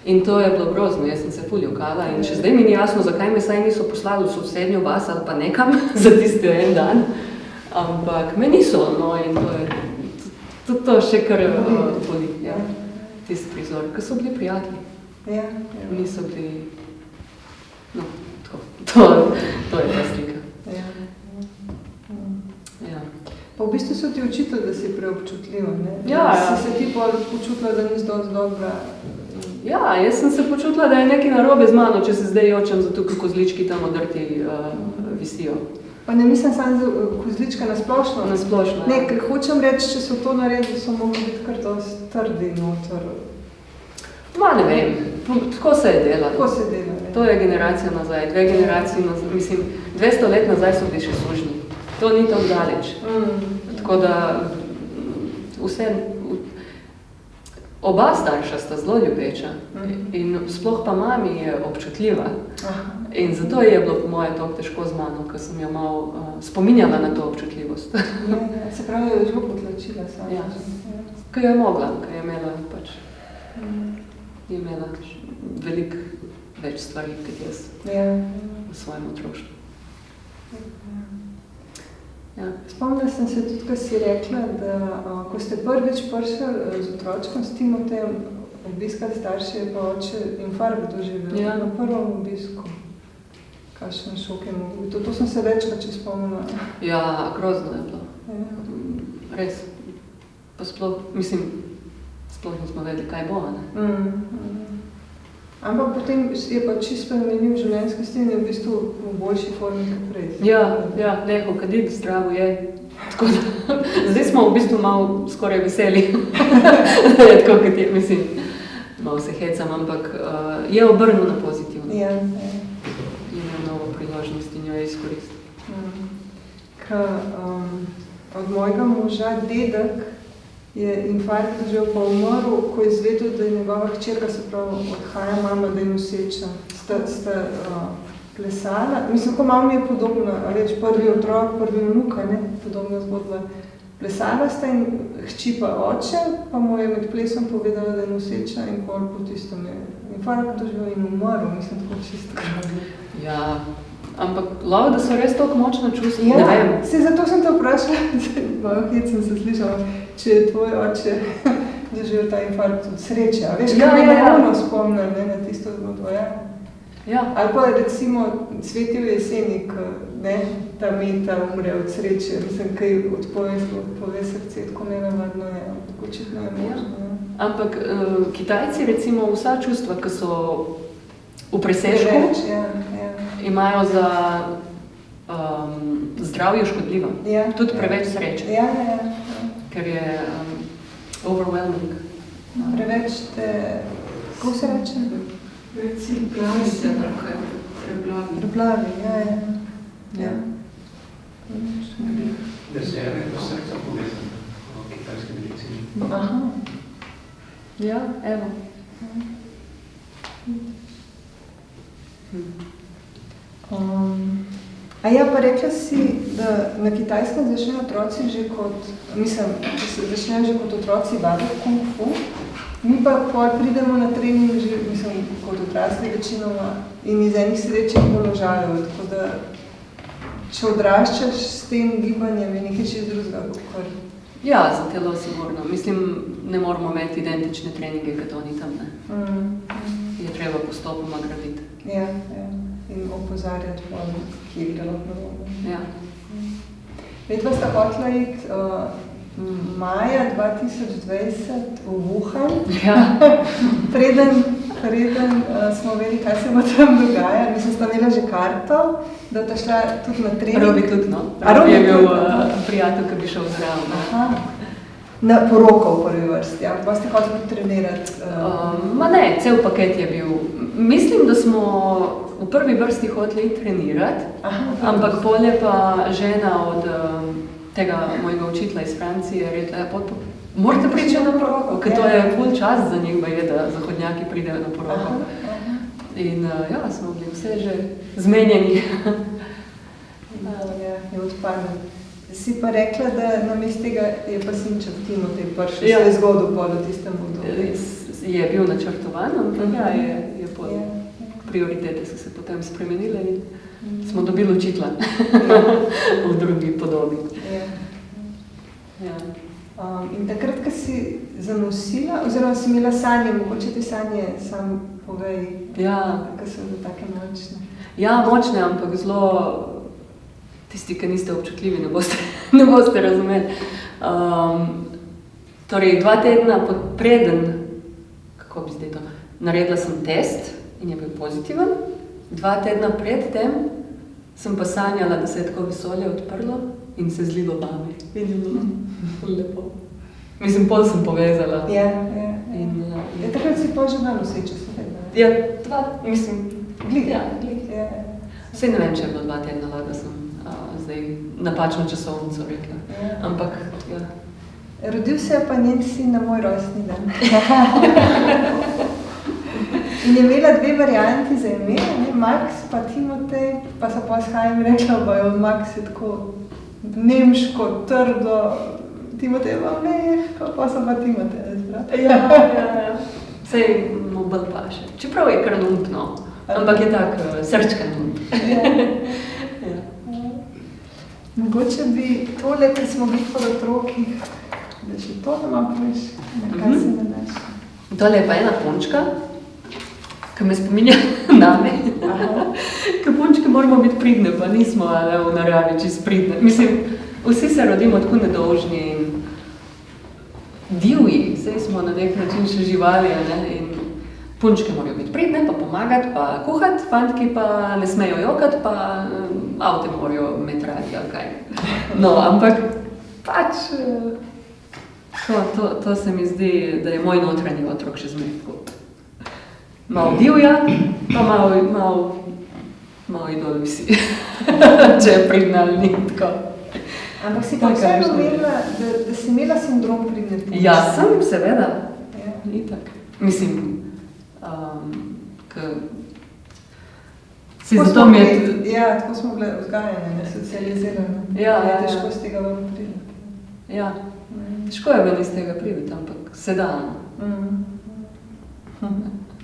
In to je bilo grozno, jaz sem se ful jokala in še zdaj mi ni jasno, zakaj me saj niso poslali v sosednjo vas ali pa nekam za tiste en dan. Ampak me niso, no, in to še kar boli, ja, tisti prizor, ker so bili prijatelji. Ja. Niso bili, no, tako, to je ta slika. Ja. Pa v bistvu so ti učitelj, da si preobčutljiva, ne? Ja. Si se ti počutila, da nisi dosti dobra? Ja, jaz sem se počutila, da je nekaj narobe z mano, če se zdaj jočem, zato ker kozlički tam odrti visijo. Pa ne mislim samo za kozlička na splošno. Na splošno, ne, ker hočem reči, če so to naredili, so mogli biti kar dosti trdi noter. Ma ne vem, tako se je delalo. Tako se je delalo. To je generacija nazaj, 2 generacije nazaj, mislim, 200 let nazaj so bili še sužnji. To ni tako daleč. Tako da vse, oba starša sta zelo ljubeča in sploh pa mami je občutljiva. In zato je bilo po moje toliko težko z mano, ker sem jo malo spominjala na to občutljivost. Se pravi, je zelo potlačila sama. Ja. Ker je mogla, ker je imela pač. Je imela veliko več stvari, kot jaz v svojem otroštvu. Ja. Spomnila sem se tudi, ko si rekla, da ko ste prvič prišli z otročkom, s Timotejem obiskali starše, je pa oče infarkt doživel na prvem obisku. Kakšen šok je mogel. To sem se večkrat če spomnila. Ja, grozno je bilo. Res. Pa sploh, mislim, sploh nismo vedeli, kaj bo, ne? Ampak potem je pa čisto spremenil življenjski stil in je v bistvu v boljši formi kot prej. Ja, leho, kadit, zdravo je. Tako da, zdaj smo v bistvu malo skoraj veseli. Tako kot je, mislim, malo se hecam, ampak je obrnil na pozitivno. Ja. Imel novo priložnost in jo je izkoristil. Od mojega moža dedek je infarkt doživel pa umrl, ko je izvedel, da je njegova hčerka, se pravi, odhaja mama, da je noseča. Sta plesala. Mislim, ko mama je podobna, reč, prvi otrok, prvi vnuka, ne, podobna zgodba. Plesala sta in hči pa oče, pa mu je med plesom povedala, da je noseča in pol po tistom je infarkt doživel in umrl. Mislim, tako čisto krvno. Ja, ampak lahko, da so res toliko močna čustva, ja, ne vem. Se zato sem te vprašala, malo hec sem se slišala, če je tvoj oče doživel ta infarkt od sreče. A veš, kaj me ono spomnil, ne, na tisto zgodbo, ja? Ja. Ali pa recimo Cvetje v jeseni, ne, ta meta umre od sreče, mislim, kaj odpove srce, tako nenavadno je, tako očitno je možno. Ja. Ampak Kitajci recimo vsa čustva, ki so v presežku, imajo za zdravje škodljivo. Tudi preveč sreče. Ker je overwhelming. Preveč te, kako se reče? Preblavi, ja. Dežele do srca povezane v kitajski medicini. Aha. Ja, evo. A ja, pa rekla si, da na Kitajskem začnejo otroci že kot, mislim, da se začnejo že kot otroci vaditi kung fu, mi pa pol pridemo na trening že, mislim, kot odrasli večinoma in iz enih srečnih položajev, tako da če odraščaš s tem gibanjem je nekaj čez drugega kakor. Ja, za telo sigurno. Mislim, ne moramo imeti identične treninge, kot oni tam, ne. Je treba postopoma graditi. Ja. In opozarjati pa, kje je gre lahko narobe. Ja. Vedva sta hotela iti maja 2020 v Wuhan. Ja. Preden smo vedeli, kaj se bo tam dogajalo. Mislim, sta imela že karto, da ta šla tudi na trening. Robi tudi, no. Robi je bil prijatelj, ki bi šel zraven. Aha. Na poroko v prvi vrsti, ampak pa ste hoteli trenirati? Ma ne, cel paket je bil. Mislim, da smo v prvi vrsti hoteli trenirati, ampak pol je pa žena od tega mojega učitelja iz Francije rekla, morate priti na poroko, ker to je ful čas za njih, da zahodnjaki pridejo na poroko. In ja, smo bili vse že zmenjeni. Je odpadel. Si pa rekla, da namesto tega je pa sinček Timotej prišel, se je zgodil pol v tistem obdobju. Je bil načrtovan, ampak je pol. Prioritete so se potem spremenile in smo dobili učitla v drugi podobi. In takrat, ko si zanosila, oziroma si imela sanje, mogoče te sanje sam povej, ko so bile take močne. Ja, močne, ampak zelo tisti, ki niste občutljivi, ne boste razumeli. Torej, 2 tedna preden, kako bi zdaj to, naredila sem test in je bil pozitiven. 2 tedna pred tem sem pa sanjala, da se je tako vesolje odprlo in se zlilo vame. In je bilo lepo. Mislim, pol sem povezala. Ja. In, Takrat si pa že malo vseče seveda. ja, 2, mislim, Glih. Ja, glih. Ja. Vse ne vem, če je bilo 2 tedna, da sem zdaj napačno časovnico rekla. Ja. Ampak, ja. Rodil se je pa njen sin na moj rojstni dan. In je imela 2 varianti za ime, ne? Max pa Timotej, pa so pa s Hajem rekla, da je Max je tako nemško, trdo, Timotej je pa mehko, pa so pa Timotej. Ja. Sej mu bolj paše. Čeprav je kar lumpno, ampak je tak srčkan lump. Ja. Mogoče bi tole, ker smo bili pod otrokih, da še to nama poveš, na kaj se nanaša. Tole je pa ena punčka, ki me spominja name. Ker punčke moramo biti pridne, pa nismo v naravi čist pridne. Mislim, vsi se rodimo tako nedolžni in divji, saj smo na nek način še živali, ne? In punčke morajo biti pridne, pa pomagati, pa kuhati, fantki pa ne smejo jokati, pa avte morajo metrati, ali kaj. No, ampak pač to se mi zdi, da je moj notranji otrok še zmeraj. Malo divja, pa malo idol vsi, če je pridna ali ni tako. Ampak si pa vseeno imela, da si imela sindrom pridne punčke. Ja, sem, seveda. Ja. Itak. Mislim, zato mi je... Ja, tako smo bile vzgajane, socializirane. Ja. Težko z tega vam priti. Ja, težko je ven iz tega priti, ampak se da.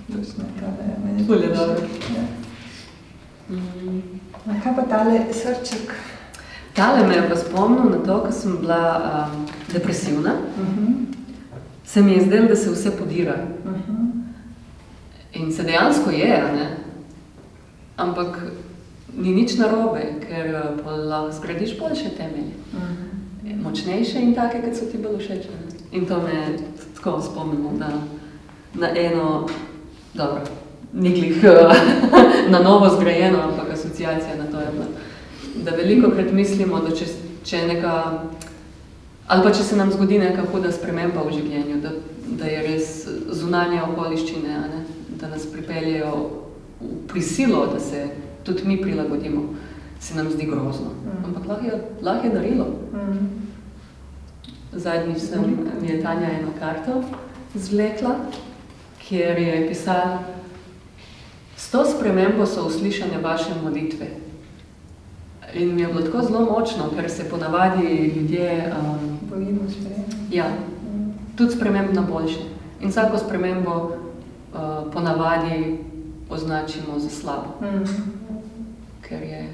Točno, Ful je dobro. Kaj pa tale srček? Tale me je pa spomnil na to, ko sem bila depresivna. Se mi je zdelo, da se vse podira. In se dejansko je, ne? Ampak ni nič narobe, ker lahko zgradiš boljše temelje. Močnejše in take, kot so ti bolj všeč. In to me je tako spomnilo, da na eno, dobro, ni glih na novo zgrajeno, ampak asociacija na to je bila. Da velikokrat mislimo, da če neka, ali pa če se nam zgodi neka huda sprememba v življenju, da je res zunanje okoliščine, ne? Da nas pripeljejo v prisilo, da se tudi mi prilagodimo, se nam zdi grozno. Ampak lahko je darilo. Zadnjič mi je Tanja eno karto zvlekla, kjer je pisala: "S to spremembo so uslišane vaše molitve." In mi je bilo tako zelo močno, ker se ponavadi ljudje... Bojimo spremembo. Ja, tudi sprememb na boljše. In vsako spremembo ponavadi označimo za slabo. Ker je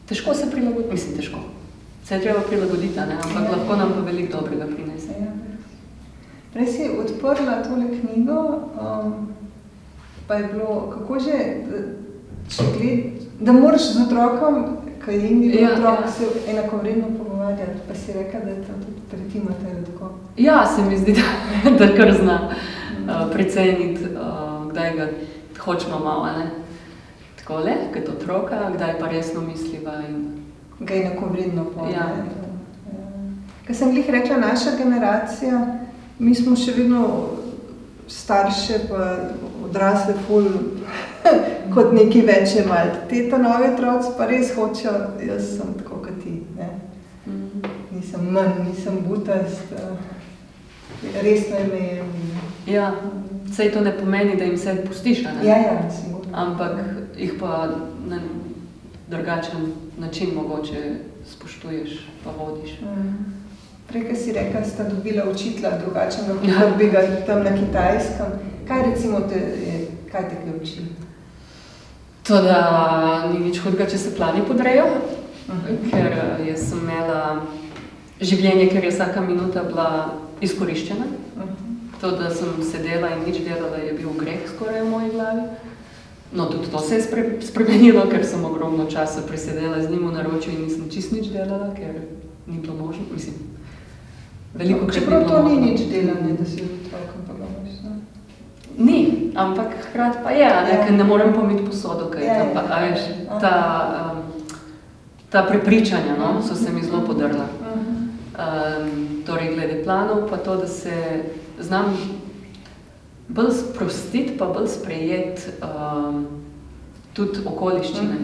težko se prilagoditi, mislim težko. Se je treba prilagoditi, ne? Ampak lahko nam pa veliko dobrega prinese. Prej si odprla tole knjigo, pa je bilo, kako že, da moraš z otrokom, ko je ni bil otrok, se enakovredno pogovarjati, pa si rekla, da je to tudi pri Timoteju tako. Ja, se mi zdi, da kar zna preceniti, kdaj ga hočemo malo, ne? Takole, kot otroka, kdaj pa resno misliva in... Ga enakovredno pogovarjati. Ja. Ko sem glih rekla, naša generacija, mi smo še vedno starše pa odrasle ful kot neki večje malo. Te novi otroci pa res hočejo, jaz sem tako kot ti, ne? Nisem manj, nisem butast, resno ime je. Ja, saj to ne pomeni, da jim se pustiš, ne? Ja, sigurno. Ampak jih pa na drugačen način mogoče spoštuješ pa vodiš. Prej, ko si rekla, sta dobila učitelja drugačnega, kot bi ga tam na Kitajskem. Kaj recimo kaj te kaj uči? To, da ni nič hudega, če se plani podrejo, ker jaz sem imela življenje, ker je vsaka minuta bila izkoriščena. To, da sem sedela in nič delala, je bil greh skoraj v moji glavi. No, tudi to se je spremenilo, ker sem ogromno časa presedela z njim v naročju in nisem čist nič delala, ker ni bilo možno, mislim, veliko krat ni bilo možno. Čeprav to ni nič delanje, da si otrokom pomagaš, ne? Ni, ampak hkrati pa je, ker ne morem pomiti posodo, kaj je tam pa, a veš, ta prepričanja, no, so se mi zelo podrla. Torej, glede planov, pa to, da se znam bolj sprostiti, pa bolj sprejeti tudi okoliščine,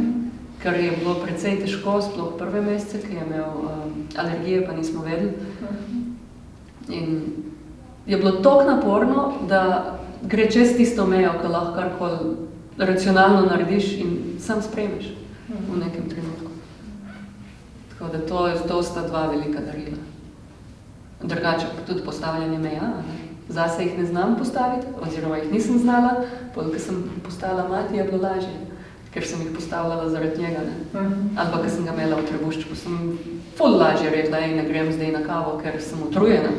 ker je bilo precej težko, sploh prve mesece, ki je imel alergije, pa nismo vedeli. In je bilo toliko naporno, da gre čez tisto mejo, ko lahko karkoli racionalno narediš in sam sprejmeš v nekem trenutku. Tako da to sta dva velika darila. Drugače pa tudi postavljanje meja, ne? Zase jih ne znam postaviti, oziroma jih nisem znala, ko sem postala mati, je bilo lažje, ker sem jih postavljala zaradi njega, ne? Ali pa, ko sem ga imela v trebuščku, sem ful lažje rekla, ne grem zdaj na kavo, ker sem utrujena.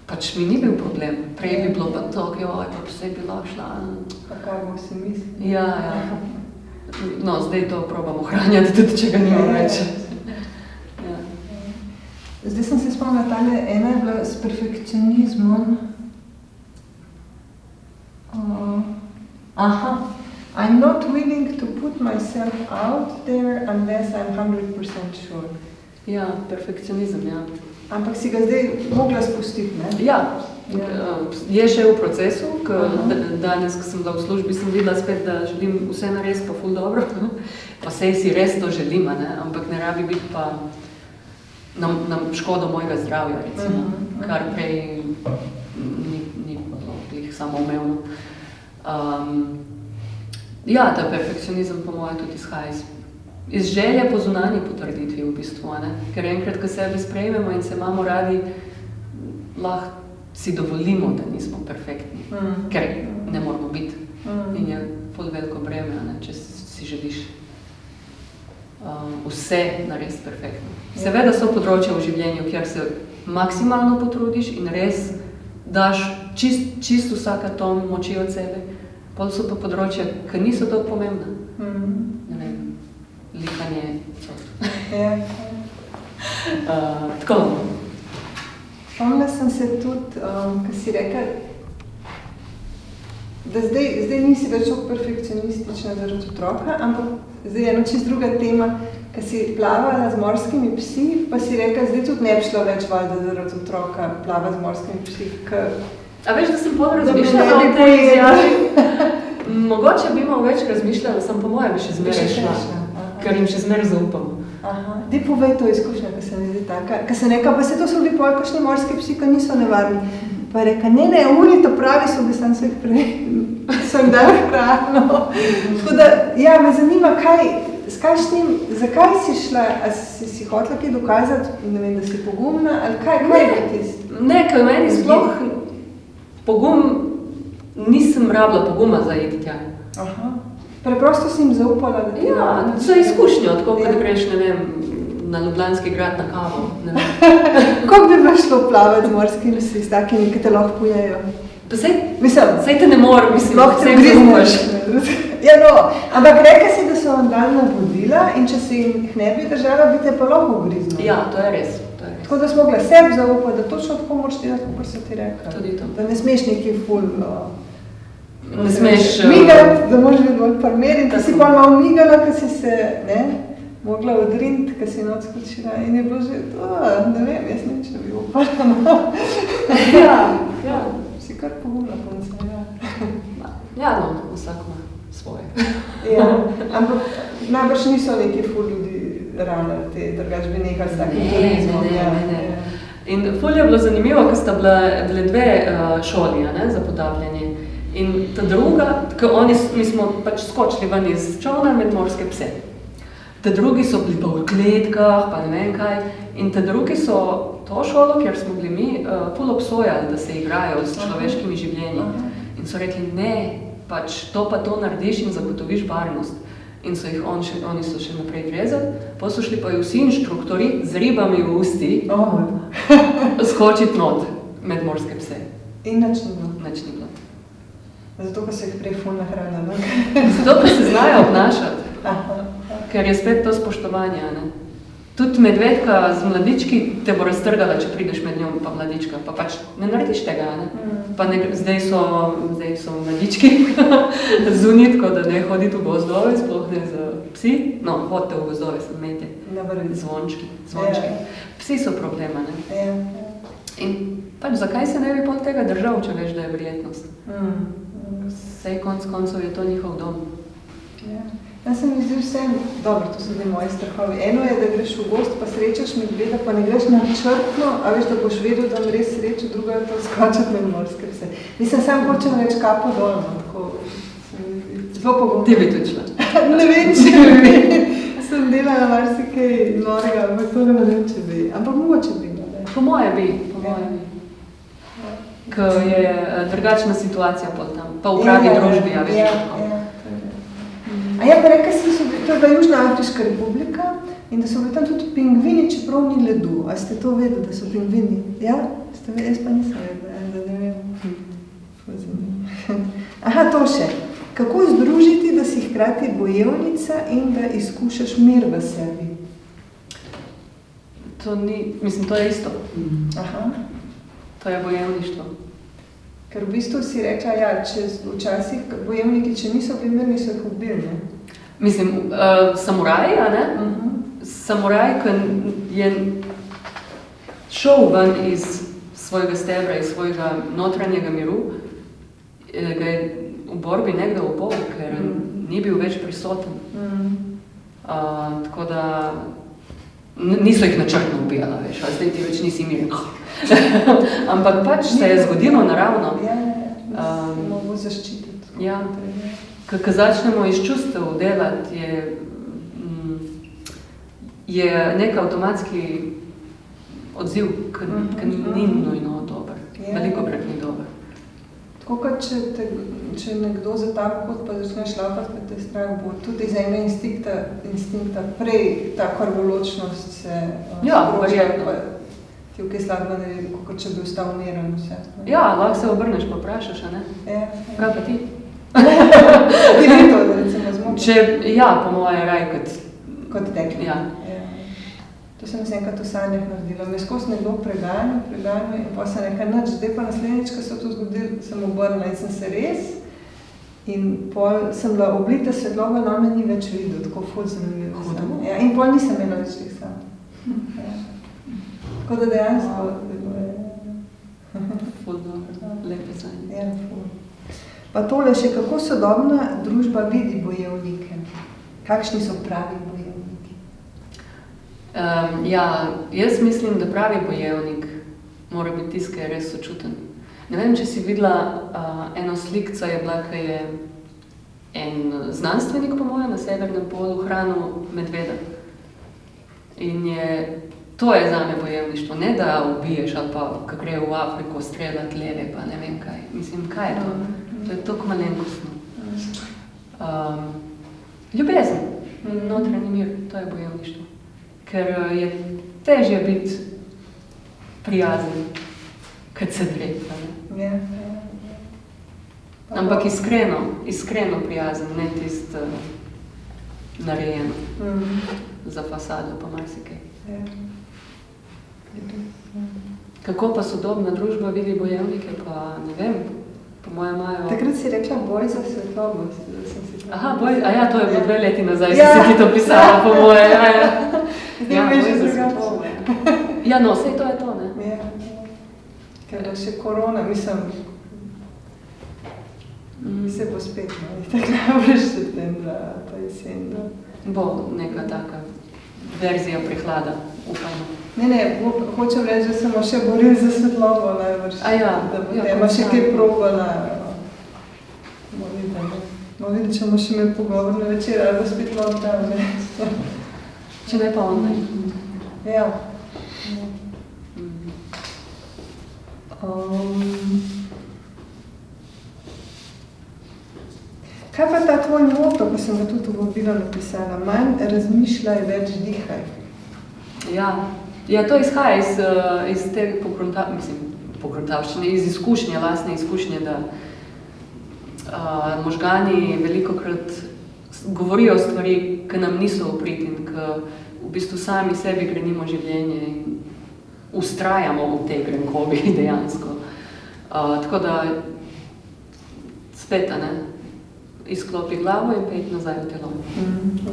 Pač mi ni bil problem, prej bi bilo pa to, pa vse bi lahko šla. Pa kaj bo si misli? Ja. No, zdaj to probam ohranjati, tudi če ga nimam več. Zdaj sem se spomnila, tale ena je bila s perfekcionizmom. I'm not willing to put myself out there unless I'm 100% sure. Ja, perfekcionizem, ja. Ampak si ga zdaj mogla spustiti, ne? Ja. Je še v procesu, danes, ko sem bila v službi, sem videla spet, da želim vse narediti pa ful dobro. Pa sej si res to želim, ne? Ampak ne rabi biti pa na škodo mojega zdravja, recimo, kar prej ni bilo samoumevno. Ja, ta perfekcionizem po moje tudi izhaja iz želje po zunanji potrditvi v bistvu, ne? Ker enkrat, ko sebe sprejmemo in se imamo radi, lahko si dovolimo, da nismo perfektni, ker ne moramo biti. In je ful veliko breme, ne? Če si želiš vse narediti perfektno. Seveda so področja v življenju, kjer se maksimalno potrudiš in res daš čist vsak atom moči od sebe. Pol so pa področja, ki niso tako pomembna. Ne vem, likanje, tako. Spomnila sem se tudi, ko si rekel, da zdaj nisi več perfekcionistična zaradi otroka, ampak zdaj je ena čisto druga tema, ko si plavala z morskimi psi, pa si rekel, zdaj tudi ne bi šlo več valjda zaradi otroka plava z morskimi psi. A veš, da sem pol razmišljala o tej izjavi? Mogoče bi imel več razmišljala, sem po mojem še zmeraj šla, ker jim še zmeraj zaupam. Daj povej to izkušnjo, ko se mi zdi taka. Ko sem rekla, pa se to so bili pol kakšni morski psi, ko niso nevarni. Pa je rekla, ne, oni to pravi so, da sem se jih prej, sem dal hrano. Tako da, ja, me zanima, zakaj si šla, a si hotela kaj dokazati, ne vem, da si pogumna, ali kaj je tisto? Ne, ker meni sploh pogum, nisem rabila poguma za iti tja. Preprosto si jim zaupala, da ti so izkušnjo, tako kot greš, ne vem, na Ljubljanski grad na kavo, ne vem. Kako bi pa šlo plavati z morskimi psi, s takimi, ki te lahko pojejo? Pa sej te ne more, lahko te grizneš. Ja, no, ampak rekla si, da so vam dali navodila in če si jih ne bi držala, bi te pa lahko griznila. Ja, to je res. Tako da smo mogla sebi zaupati, da točno tako moraš delati, kot so ti rekla. Tudi to. Da ne smeš neki ful... Ne smeš... Migati, da moraš biti bolj parmer in ti si pa malo migala, ko si se, ne, mogla odriniti, ko si noc skočila in je bilo že, ne vem, jaz nič ne bi upala. Ja. Si kar pogumna punca, ja. Ja, no, vsak ima svoje. Ja, ampak najbrž niso neki ful ljudi ranili te, drugač bi nekaj s takim turizmom. Ne. In ful je bilo zanimivo, ko sta bile dve šoli, ne, za potapljanje. In ta druga, mi smo pač skočili ven iz čolna med morske pse. Ta drugi so bili pa v kletkah, pa ne vem kaj. In ta drugi so to šolo, kjer smo bili mi, ful obsojali, da se igrajo s človeškimi življenji. In so rekli, ne, pač to pa to narediš in zagotoviš varnost. In so jih oni so še naprej grezali. Potem so šli pa vsi inštruktori z ribami v usti skočiti not med morske pse. In nič ni bilo. Nič ni bilo. Zato, ko se jih prej ful nahranila. Zato, ko se znajo obnašati. Ker je spet to spoštovanje, ne? Tudi medvedka z mladički te bo raztrgala, če prideš med njo pa mladička, pa pač ne narediš tega, ne? Pa zdaj so mladički zunit, tako da ne hoditi v gozdove, sploh ne z psi. No, hodite v gozdove, sem imeti zvončki. Psi so problema, ne? In pač zakaj se ne bi pol tega držal, če veš, da je verjetnost? Sej konc koncov je to njihov dom. Jaz se mi zdi vsem, dobro, to so zdaj moji strahovi. Eno je, da greš v gost, pa srečaš medveda, pa ne greš načrtno, a veš, da boš vedel, da res srečo, druga je to skočati med morske pse. Mislim, sam hočem reči kapo dolno, tako zelo pogosto. Ti bi tudi šla. Ne vem, če bi. Sem delala marsikaj norega, ampak to ne vem, če bi. Ampak mogoče bi. Po moje bi. Ker je drugačna situacija pol tam, pa v pravi družbi, a veš kako. A ja, pa rekla si, to je bila Južna Afriška republika in da so bili tam tudi pingvini, čeprav ni ledu. A ste to vedeli, da so pingvini? Ja? Ste vedeli? Jaz pa nisem vedela, da ne vem. Aha, to še. Kako združiti, da si hkrati bojevnica in da izkušaš mir v sebi? To je isto. Aha. To je bojevništvo. Ker v bistvu si rekla, ja, včasih bojevniki, če niso bili mirni, so jih ubili, ne? Mislim, samuraj, a ne? Samuraj, ki je šel ven iz svojega stebra, iz svojega notranjega miru, ga je v borbi nekdo ubol, ker ni bil več prisoten. Tako da niso jih načrtno ubijala, veš, a zdaj ti več nisi miren. Ampak pač se je zgodilo naravno. Mogo zaščititi. Ja. Ko začnemo iz čustev delati, je nek avtomatski odziv, ki ni nujno dober. Velikokrat ni dober. Tako kot če nekdo za tak pot pa začneš šlapati, pa te strah bo tudi iz enega instinkta prej ta krvoločnost se sprožja. Ti v kaj slabega ne vedi, kot če bi ostal umiren vse. Ja, lahko se obrneš pa vprašaš, a ne? Kaj pa ti? Ti ne to, da recimo zmoči? Ja, po moje raj kot tekli. Ja. To sem se enkrat v sanjah naredila. Me skozi nekdo preganjal in pa sem nekaj nič. Zdaj pa naslednjič, ko se to zgodilo, sem obrnila in sem se res. In pol sem bila oblita svetloba, na me ni več videl, tako ful zanimivo. Ja, in pol nisem imela več teh sam. Tako da dejansko deluje. Ful dobro, lepe sanje. Ja, ful. Pa tole še, kako sodobna družba vidi bojevnike? Kakšni so pravi bojevniki? Ja, jaz mislim, da pravi bojevnik mora biti tisti, ki je res sočuten. Ne vem, če si videla eno slikco je bila, ki je en znanstvenik, po mojem, na severnem polu hranil medveda. In to je zame bojevništvo, ne da ubiješ ali pa, ko gre v Afriko streljati leve, pa ne vem kaj. Mislim, kaj je to? To je toliko malenkostno. Ljubezen, notranji mir, to je bojevništvo. Ker je težje biti prijazen, kot se drepa. Ampak iskreno prijazen, ne tisto narejeno za fasado pa marsikaj. Kako pa sodobna družba vidi bojevnike, pa ne vem, po mojem imajo... Takrat si rekla boj za svetlobo. Aha, boj, a ja, to je bilo 2 leti nazaj, si ti to pisala, po moje. Zdaj me že drugače. Ja, no, sej to je to, ne? Ja. Ker je še korona, mislim, se bo spet, no, tako najbolj septembra, pa jesen. Bo neka taka verzija prihlada, upajmo. Ne, hočem reči, da sem še boril za svetlobo najvrš. Da bo tema še kaj probala. Bomo videli, če bomo še imeli pogovor na večer, ali bo spet lockdown, ne? Če ne pa online. Ja. Kaj pa ta tvoj moto, ko sem ga tudi v vabilu napisala? Manj razmišljaj, več dihaj. Ja, to izhaja iz te pogruntavščine, iz izkušnje, lastne izkušnje, da možgani velikokrat govorijo stvari, ki nam niso v prid in ki v bistvu sami sebi grenimo življenje in ustrajamo v tej grenkobi dejansko. Tako da spet, izklopi glavo in pet nazaj v telo.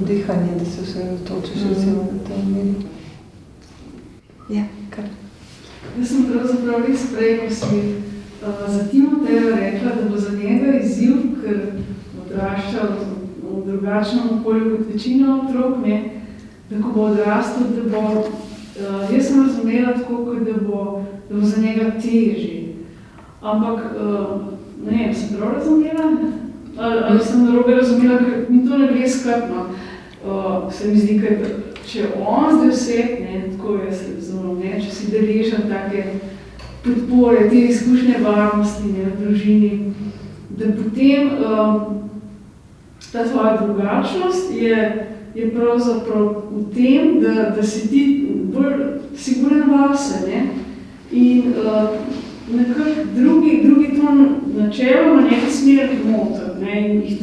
Vdihanje, da se osredotočiš recimo na tej meri. Ja, kar? Jaz sem pravzaprav res prej, ko si za Timoteja rekla, da bo za njega izziv, ker odrašča v drugačnem okolju kot večina otrok, da ko bo odrastel, da bo, jaz sem razumela tako, da bo za njega težji. Ampak, ne vem, sem prav razumela? Ali sem narobe razumela, ker mi to ne gre skrbno. Se mi zdi, ker če on zdaj vse, tako jaz razumem, če si deležen take podpore, te izkušnje varnosti v družini, da potem ta tvoja drugačnost je pravzaprav v tem, da si ti bolj siguren vase, in nekako drugi to načeloma nekaj smer moti, in jih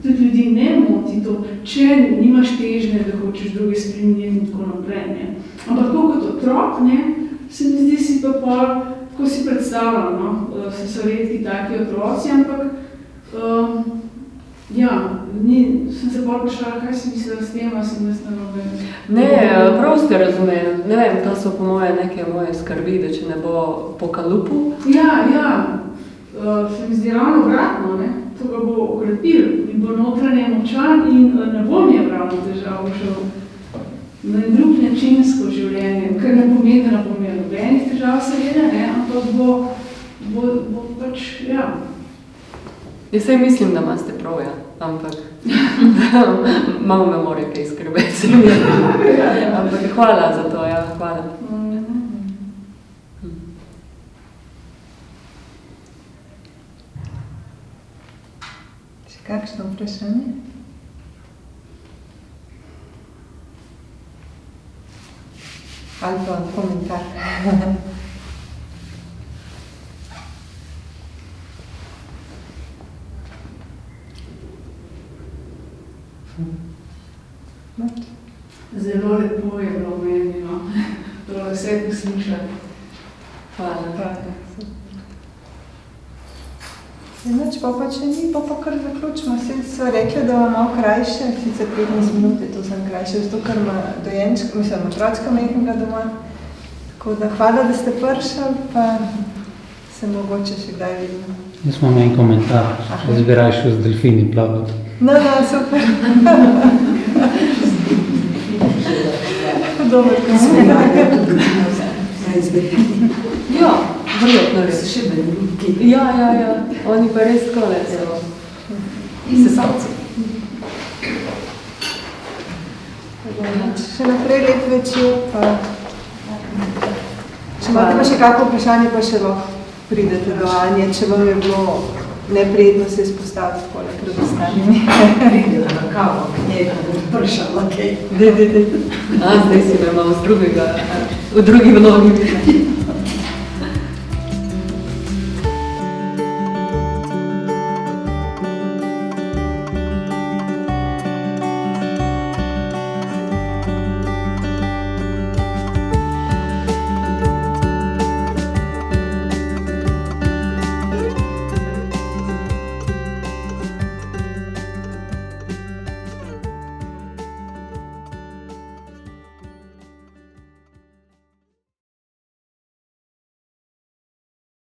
tudi ljudi ne moti to, če nimaš težnje, da hočeš druge spremeniti in tako naprej. Ampak tako kot otrok, se mi zdi si pa tako si predstavljam, so redki taki otroci, ampak sem se bolj vprašala, kaj si mislila s tem, a sem jaz narobe. Ne, prav ste razumeli. Ne vem, to so po neke moje skrbi, da če ne bo po kalupu. Ja, se mi zdi ravno obratno, to ga bo okrepil in bo notranje močan in ne bo mi ravno težav šel na drug način skozi življenje, kar ne pomeni, da ne bo imel nobenih težav seveda, ampak bo pač, Jaz se mislim, da imate prav, ampak malo me more kaj skrbeti. Ampak hvala za to, hvala. Še kakšno vprašanje? Ali pa komentar? Zelo lepo je bilo meni, to vse poslušati. Hvala. Noč pa če ni, pa kar zaključimo. So rekli, da vam malo krajše, sicer 15 minut je to sem krajše, zato ker ima dojenčka, mislim, otročka mehkega doma. Tako da hvala, da ste prišli, pa se mogoče še kdaj vidimo. Jaz imam en komentar, jaz bi raje šel z delfini plavati. No, super. Dober komentar. Ja, verjetno res. Še veliki. Ja. Oni pa res tako leto. Sesalci. Še naprej lep večer, pa če imate pa še kako vprašanje, pa še lahko pridete do Anje, če vam je bilo neprijetno se izpostaviti takole pred ostalimi. Pridela na kavo, nekaj bo pršala, kaj. Zdaj si me malo z drugega, v drugi vlogi.